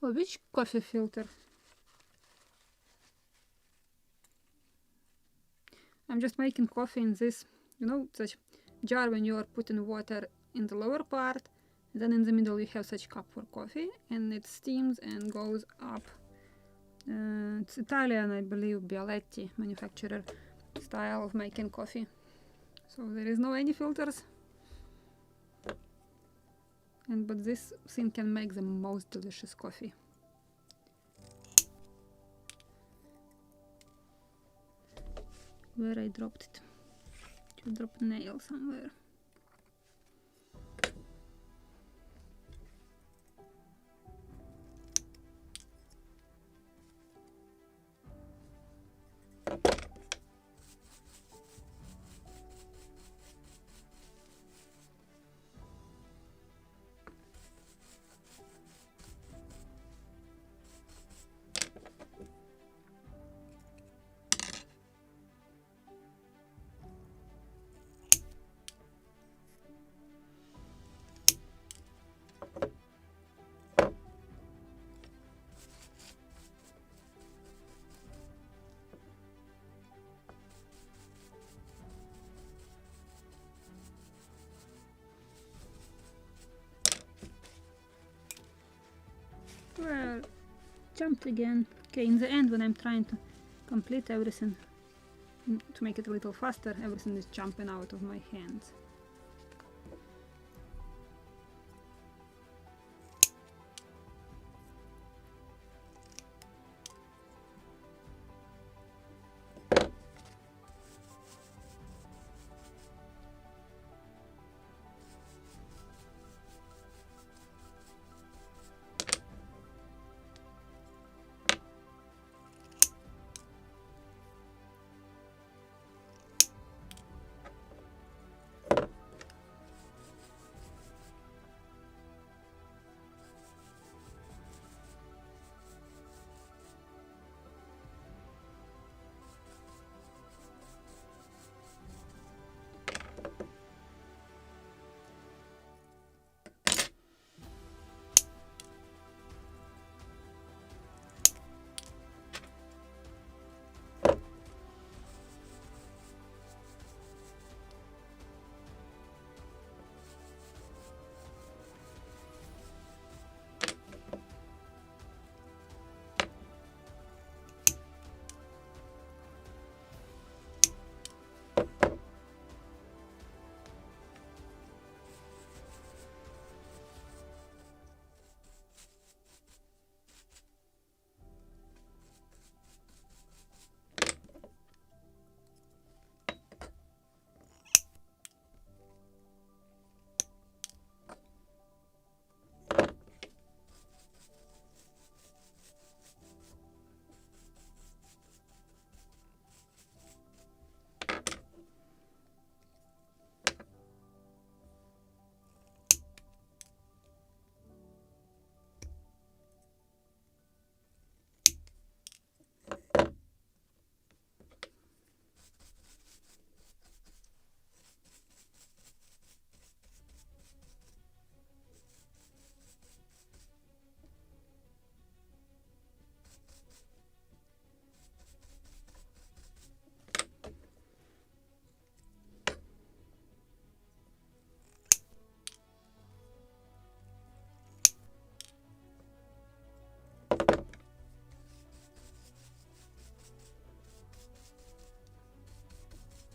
Oh, which coffee filter? I'm just making coffee in this, such jar when you are putting water in the lower part, then in the middle you have such cup for coffee, and it steams and goes up. It's Italian, I believe, Bialetti manufacturer style of making coffee. So there is no any filters. But this thing can make the most delicious coffee. Where I dropped it? To drop a nail somewhere. Well, jumped again. Okay, in the end when I'm trying to complete everything, to make it a little faster, everything is jumping out of my hands.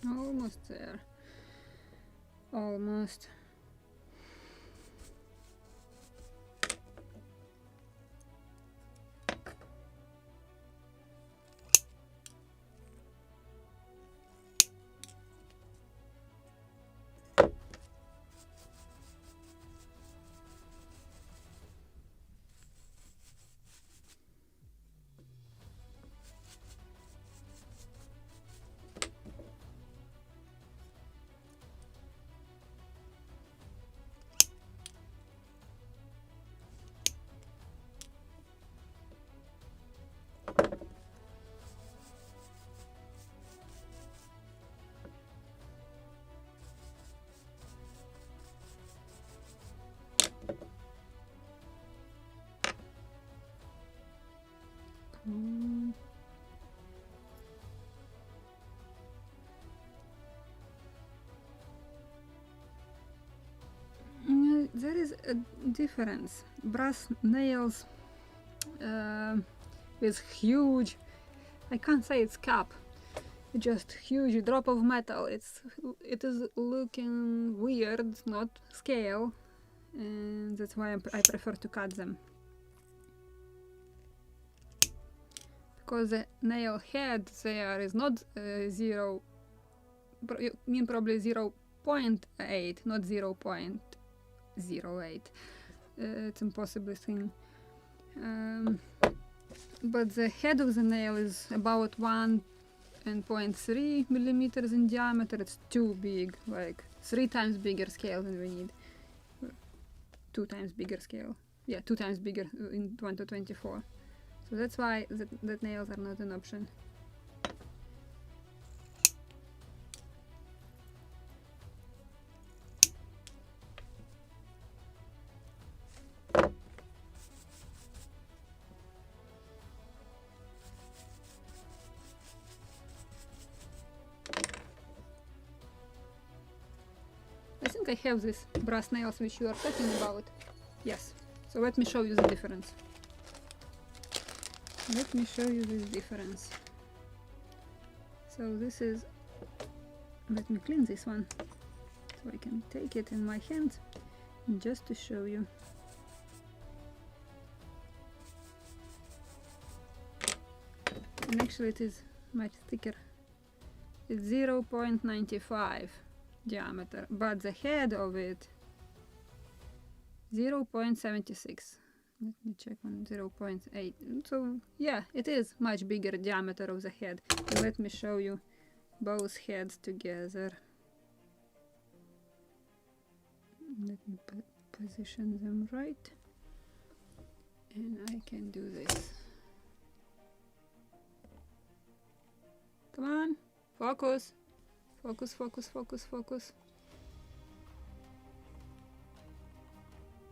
Almost there. Almost. There is a difference. Brass nails with huge, I can't say it's cap, just huge drop of metal. It is looking weird, not scale, and that's why I prefer to cut them. Because the nail head there is not zero, you mean probably 0.8, not 0.08. It's impossible thing. But the head of the nail is about 1.3 millimeters in diameter. It's too big, like 3 times bigger scale than we need. 2 times bigger scale. Yeah, 2 times bigger in 1 to 24. So that's why that nails are not an option. I think I have these brass nails which you are talking about. Yes. So let me show you the difference. Let me show you this difference. So this is, let me clean this one so I can take it in my hands just to show you. And actually it is much thicker. It's 0.95 diameter, but the head of it 0.76. Let me check on 0.8. So yeah, it is much bigger diameter of the head. And let me show you both heads together. Let me position them right, and I can do this. Come on, focus, focus, focus, focus, focus.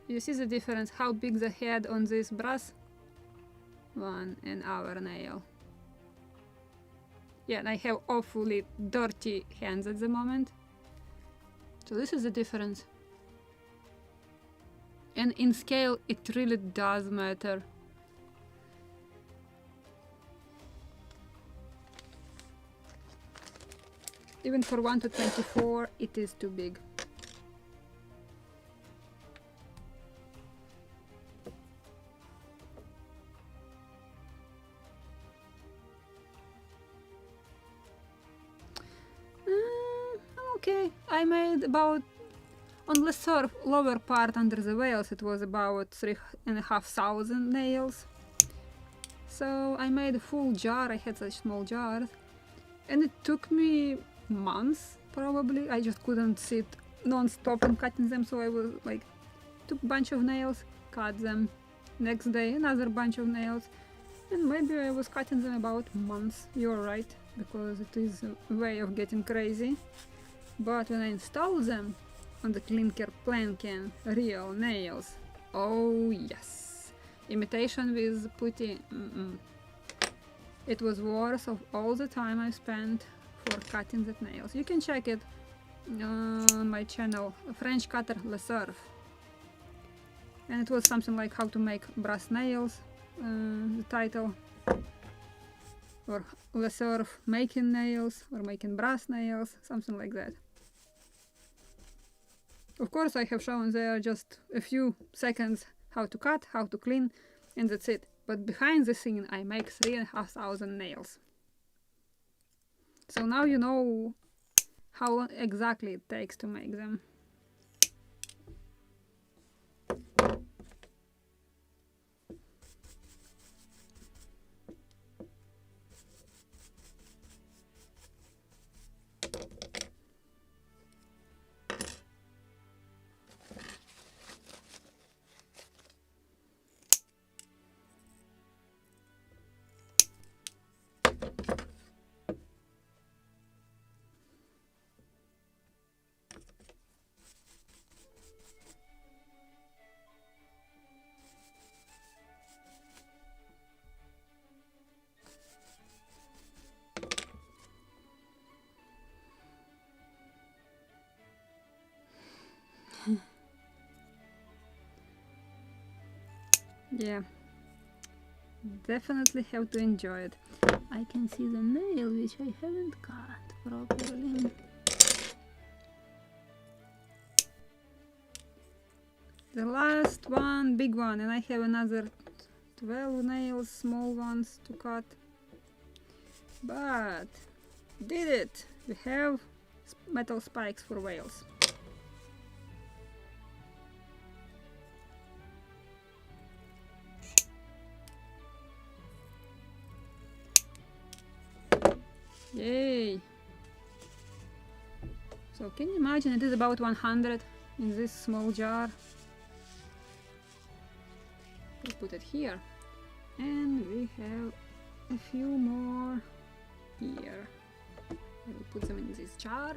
You see the difference, how big the head on this brass one and our nail. Yeah, and I have awfully dirty hands at the moment. So this is the difference. And in scale, it really does matter. Even for 1 to 24, it is too big. Okay, I made about, on the surf, lower part under the whales, it was about 3,500 nails. So I made a full jar. I had such small jars, and it took me months probably. I just couldn't sit non-stop and cutting them, so I was like, took a bunch of nails, cut them. Next day another bunch of nails, and maybe I was cutting them about months. You're right, because it is a way of getting crazy. But when I installed them on the clinker planking real nails, oh yes, imitation with putty, it was worth of all the time I spent for cutting the nails. You can check it on my channel, French Cutter Le Surf, and it was something like how to make brass nails, the title, or Le Surf making nails, or making brass nails, something like that. Of course, I have shown there just a few seconds how to cut, how to clean, and that's it. But behind the scene, I make 3,500 nails. So now you know how long exactly it takes to make them. Yeah, definitely have to enjoy it. I can see the nail which I haven't cut properly. The last one, big one, and I have another 12 nails, small ones to cut. But did it! We have metal spikes for whales. Yay! So can you imagine, it is about 100 in this small jar. We put it here, and we have a few more here. I will put them in this jar.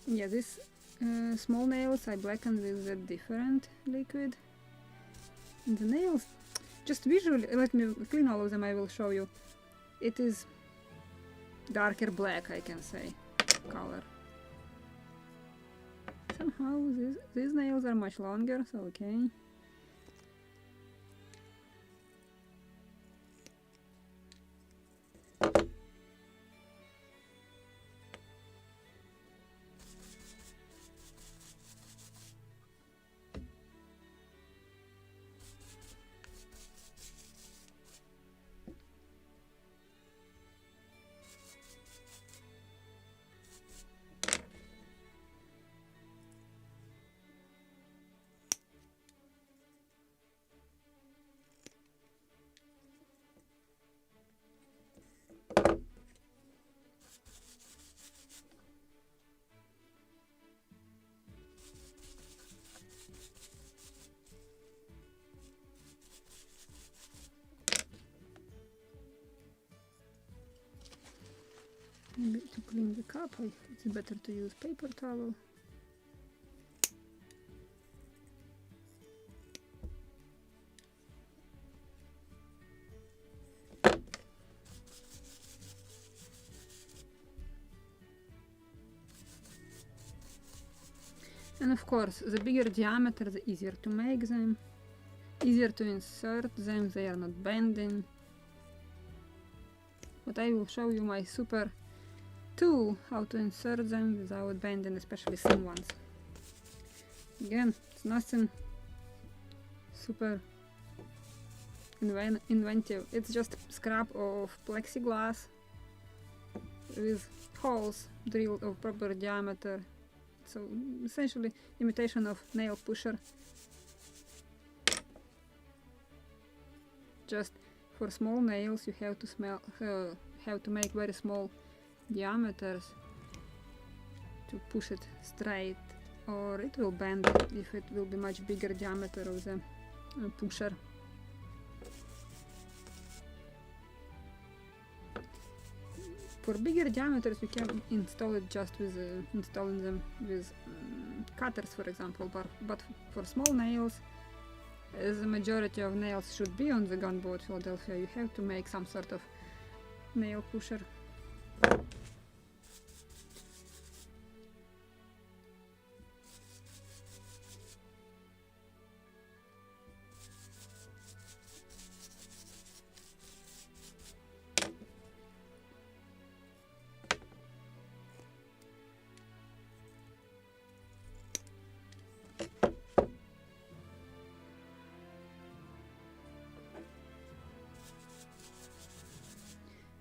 Yeah, this small nails I blackened with a different liquid. And the nails, just visually, let me clean all of them, I will show you. It is darker black, I can say, color. Somehow these nails are much longer, so okay. Maybe to clean the cup, it's better to use paper towel. And of course, the bigger diameter, the easier to make them, easier to insert them, they are not bending. But I will show you my super tool how to insert them without bending, especially thin ones. Again, it's nothing super inventive. It's just scrap of plexiglass with holes drilled of proper diameter. So essentially imitation of nail pusher. Just for small nails you have to make very small diameters to push it straight, or it will bend if it will be much bigger diameter of the pusher. For bigger diameters you can install it just with installing them with cutters, for example, but for small nails, as the majority of nails should be on the Gunboat Philadelphia, you have to make some sort of nail pusher.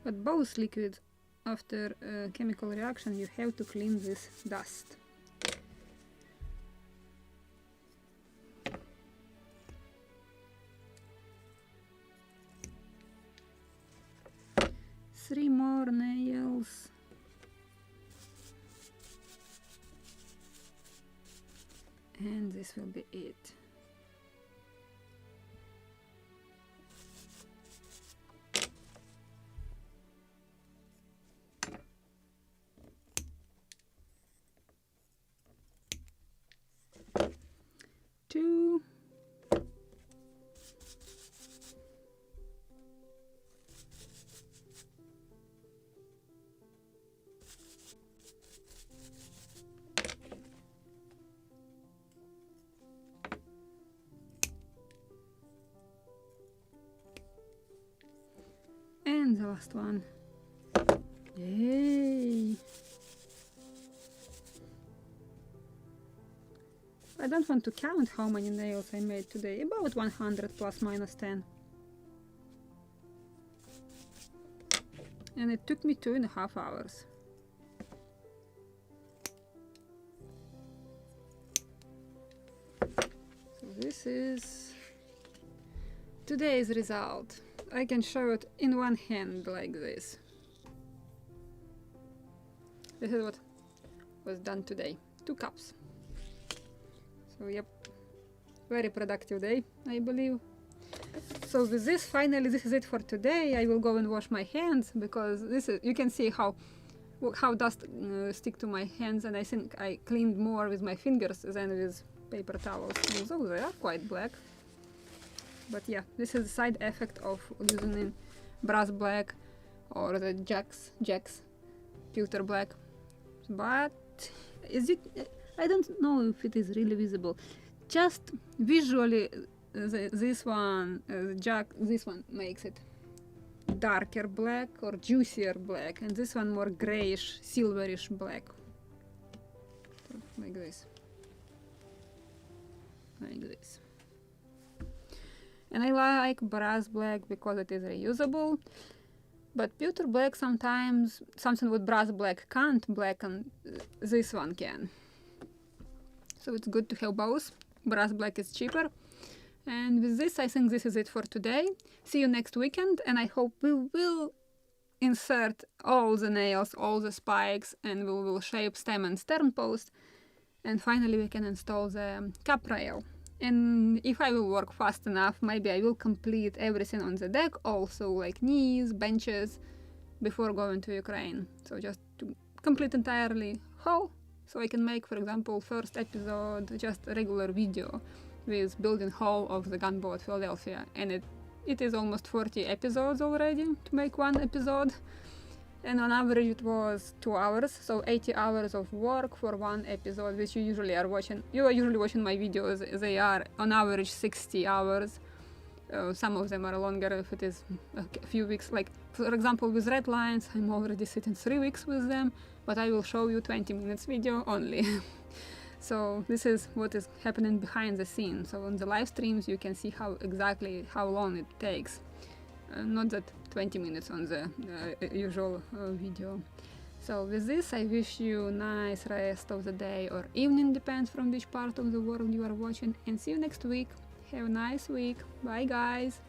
But both liquids, after a chemical reaction, you have to clean this dust. Three more nails. And this will be it. Two. And the last one. Yay! I don't want to count how many nails I made today, about 100 plus minus 10. And it took me 2.5 hours. So this is today's result. I can show it in one hand like this. This is what was done today. 2 cups. So yep, very productive day, I believe. So with this, finally, this is it for today. I will go and wash my hands, because this is, you can see how dust stick to my hands, and I think I cleaned more with my fingers than with paper towels, although they are quite black. But yeah, this is the side effect of using brass black or the jacks pewter black, but is it? I don't know if it is really visible. Just visually, this one makes it darker black or juicier black, and this one more grayish, silverish black. So, like this. Like this. And I like brass black because it is reusable. But pewter black sometimes, something with brass black can't blacken, this one can. So it's good to have both. Brass black is cheaper. And with this, I think this is it for today. See you next weekend, and I hope we will insert all the nails, all the spikes, and we will shape stem and stern post. And finally we can install the cap rail. And if I will work fast enough, maybe I will complete everything on the deck, also like knees, benches, before going to Ukraine. So just to complete entirely hull, so I can make, for example, first episode just a regular video with building hull of the gunboat Philadelphia. And it is almost 40 episodes already to make one episode. And on average it was 2 hours, so 80 hours of work for one episode, which you usually are watching. You are usually watching my videos, they are on average 60 hours. Some of them are longer if it is a few weeks. Like, for example, with red lines, I'm already sitting 3 weeks with them, but I will show you 20 minutes video only. So this is what is happening behind the scenes. So on the live streams you can see how long it takes. Not that 20 minutes on the usual video. So with this, I wish you nice rest of the day or evening, depends from which part of the world you are watching, and see you next week. Have a nice week. Bye guys.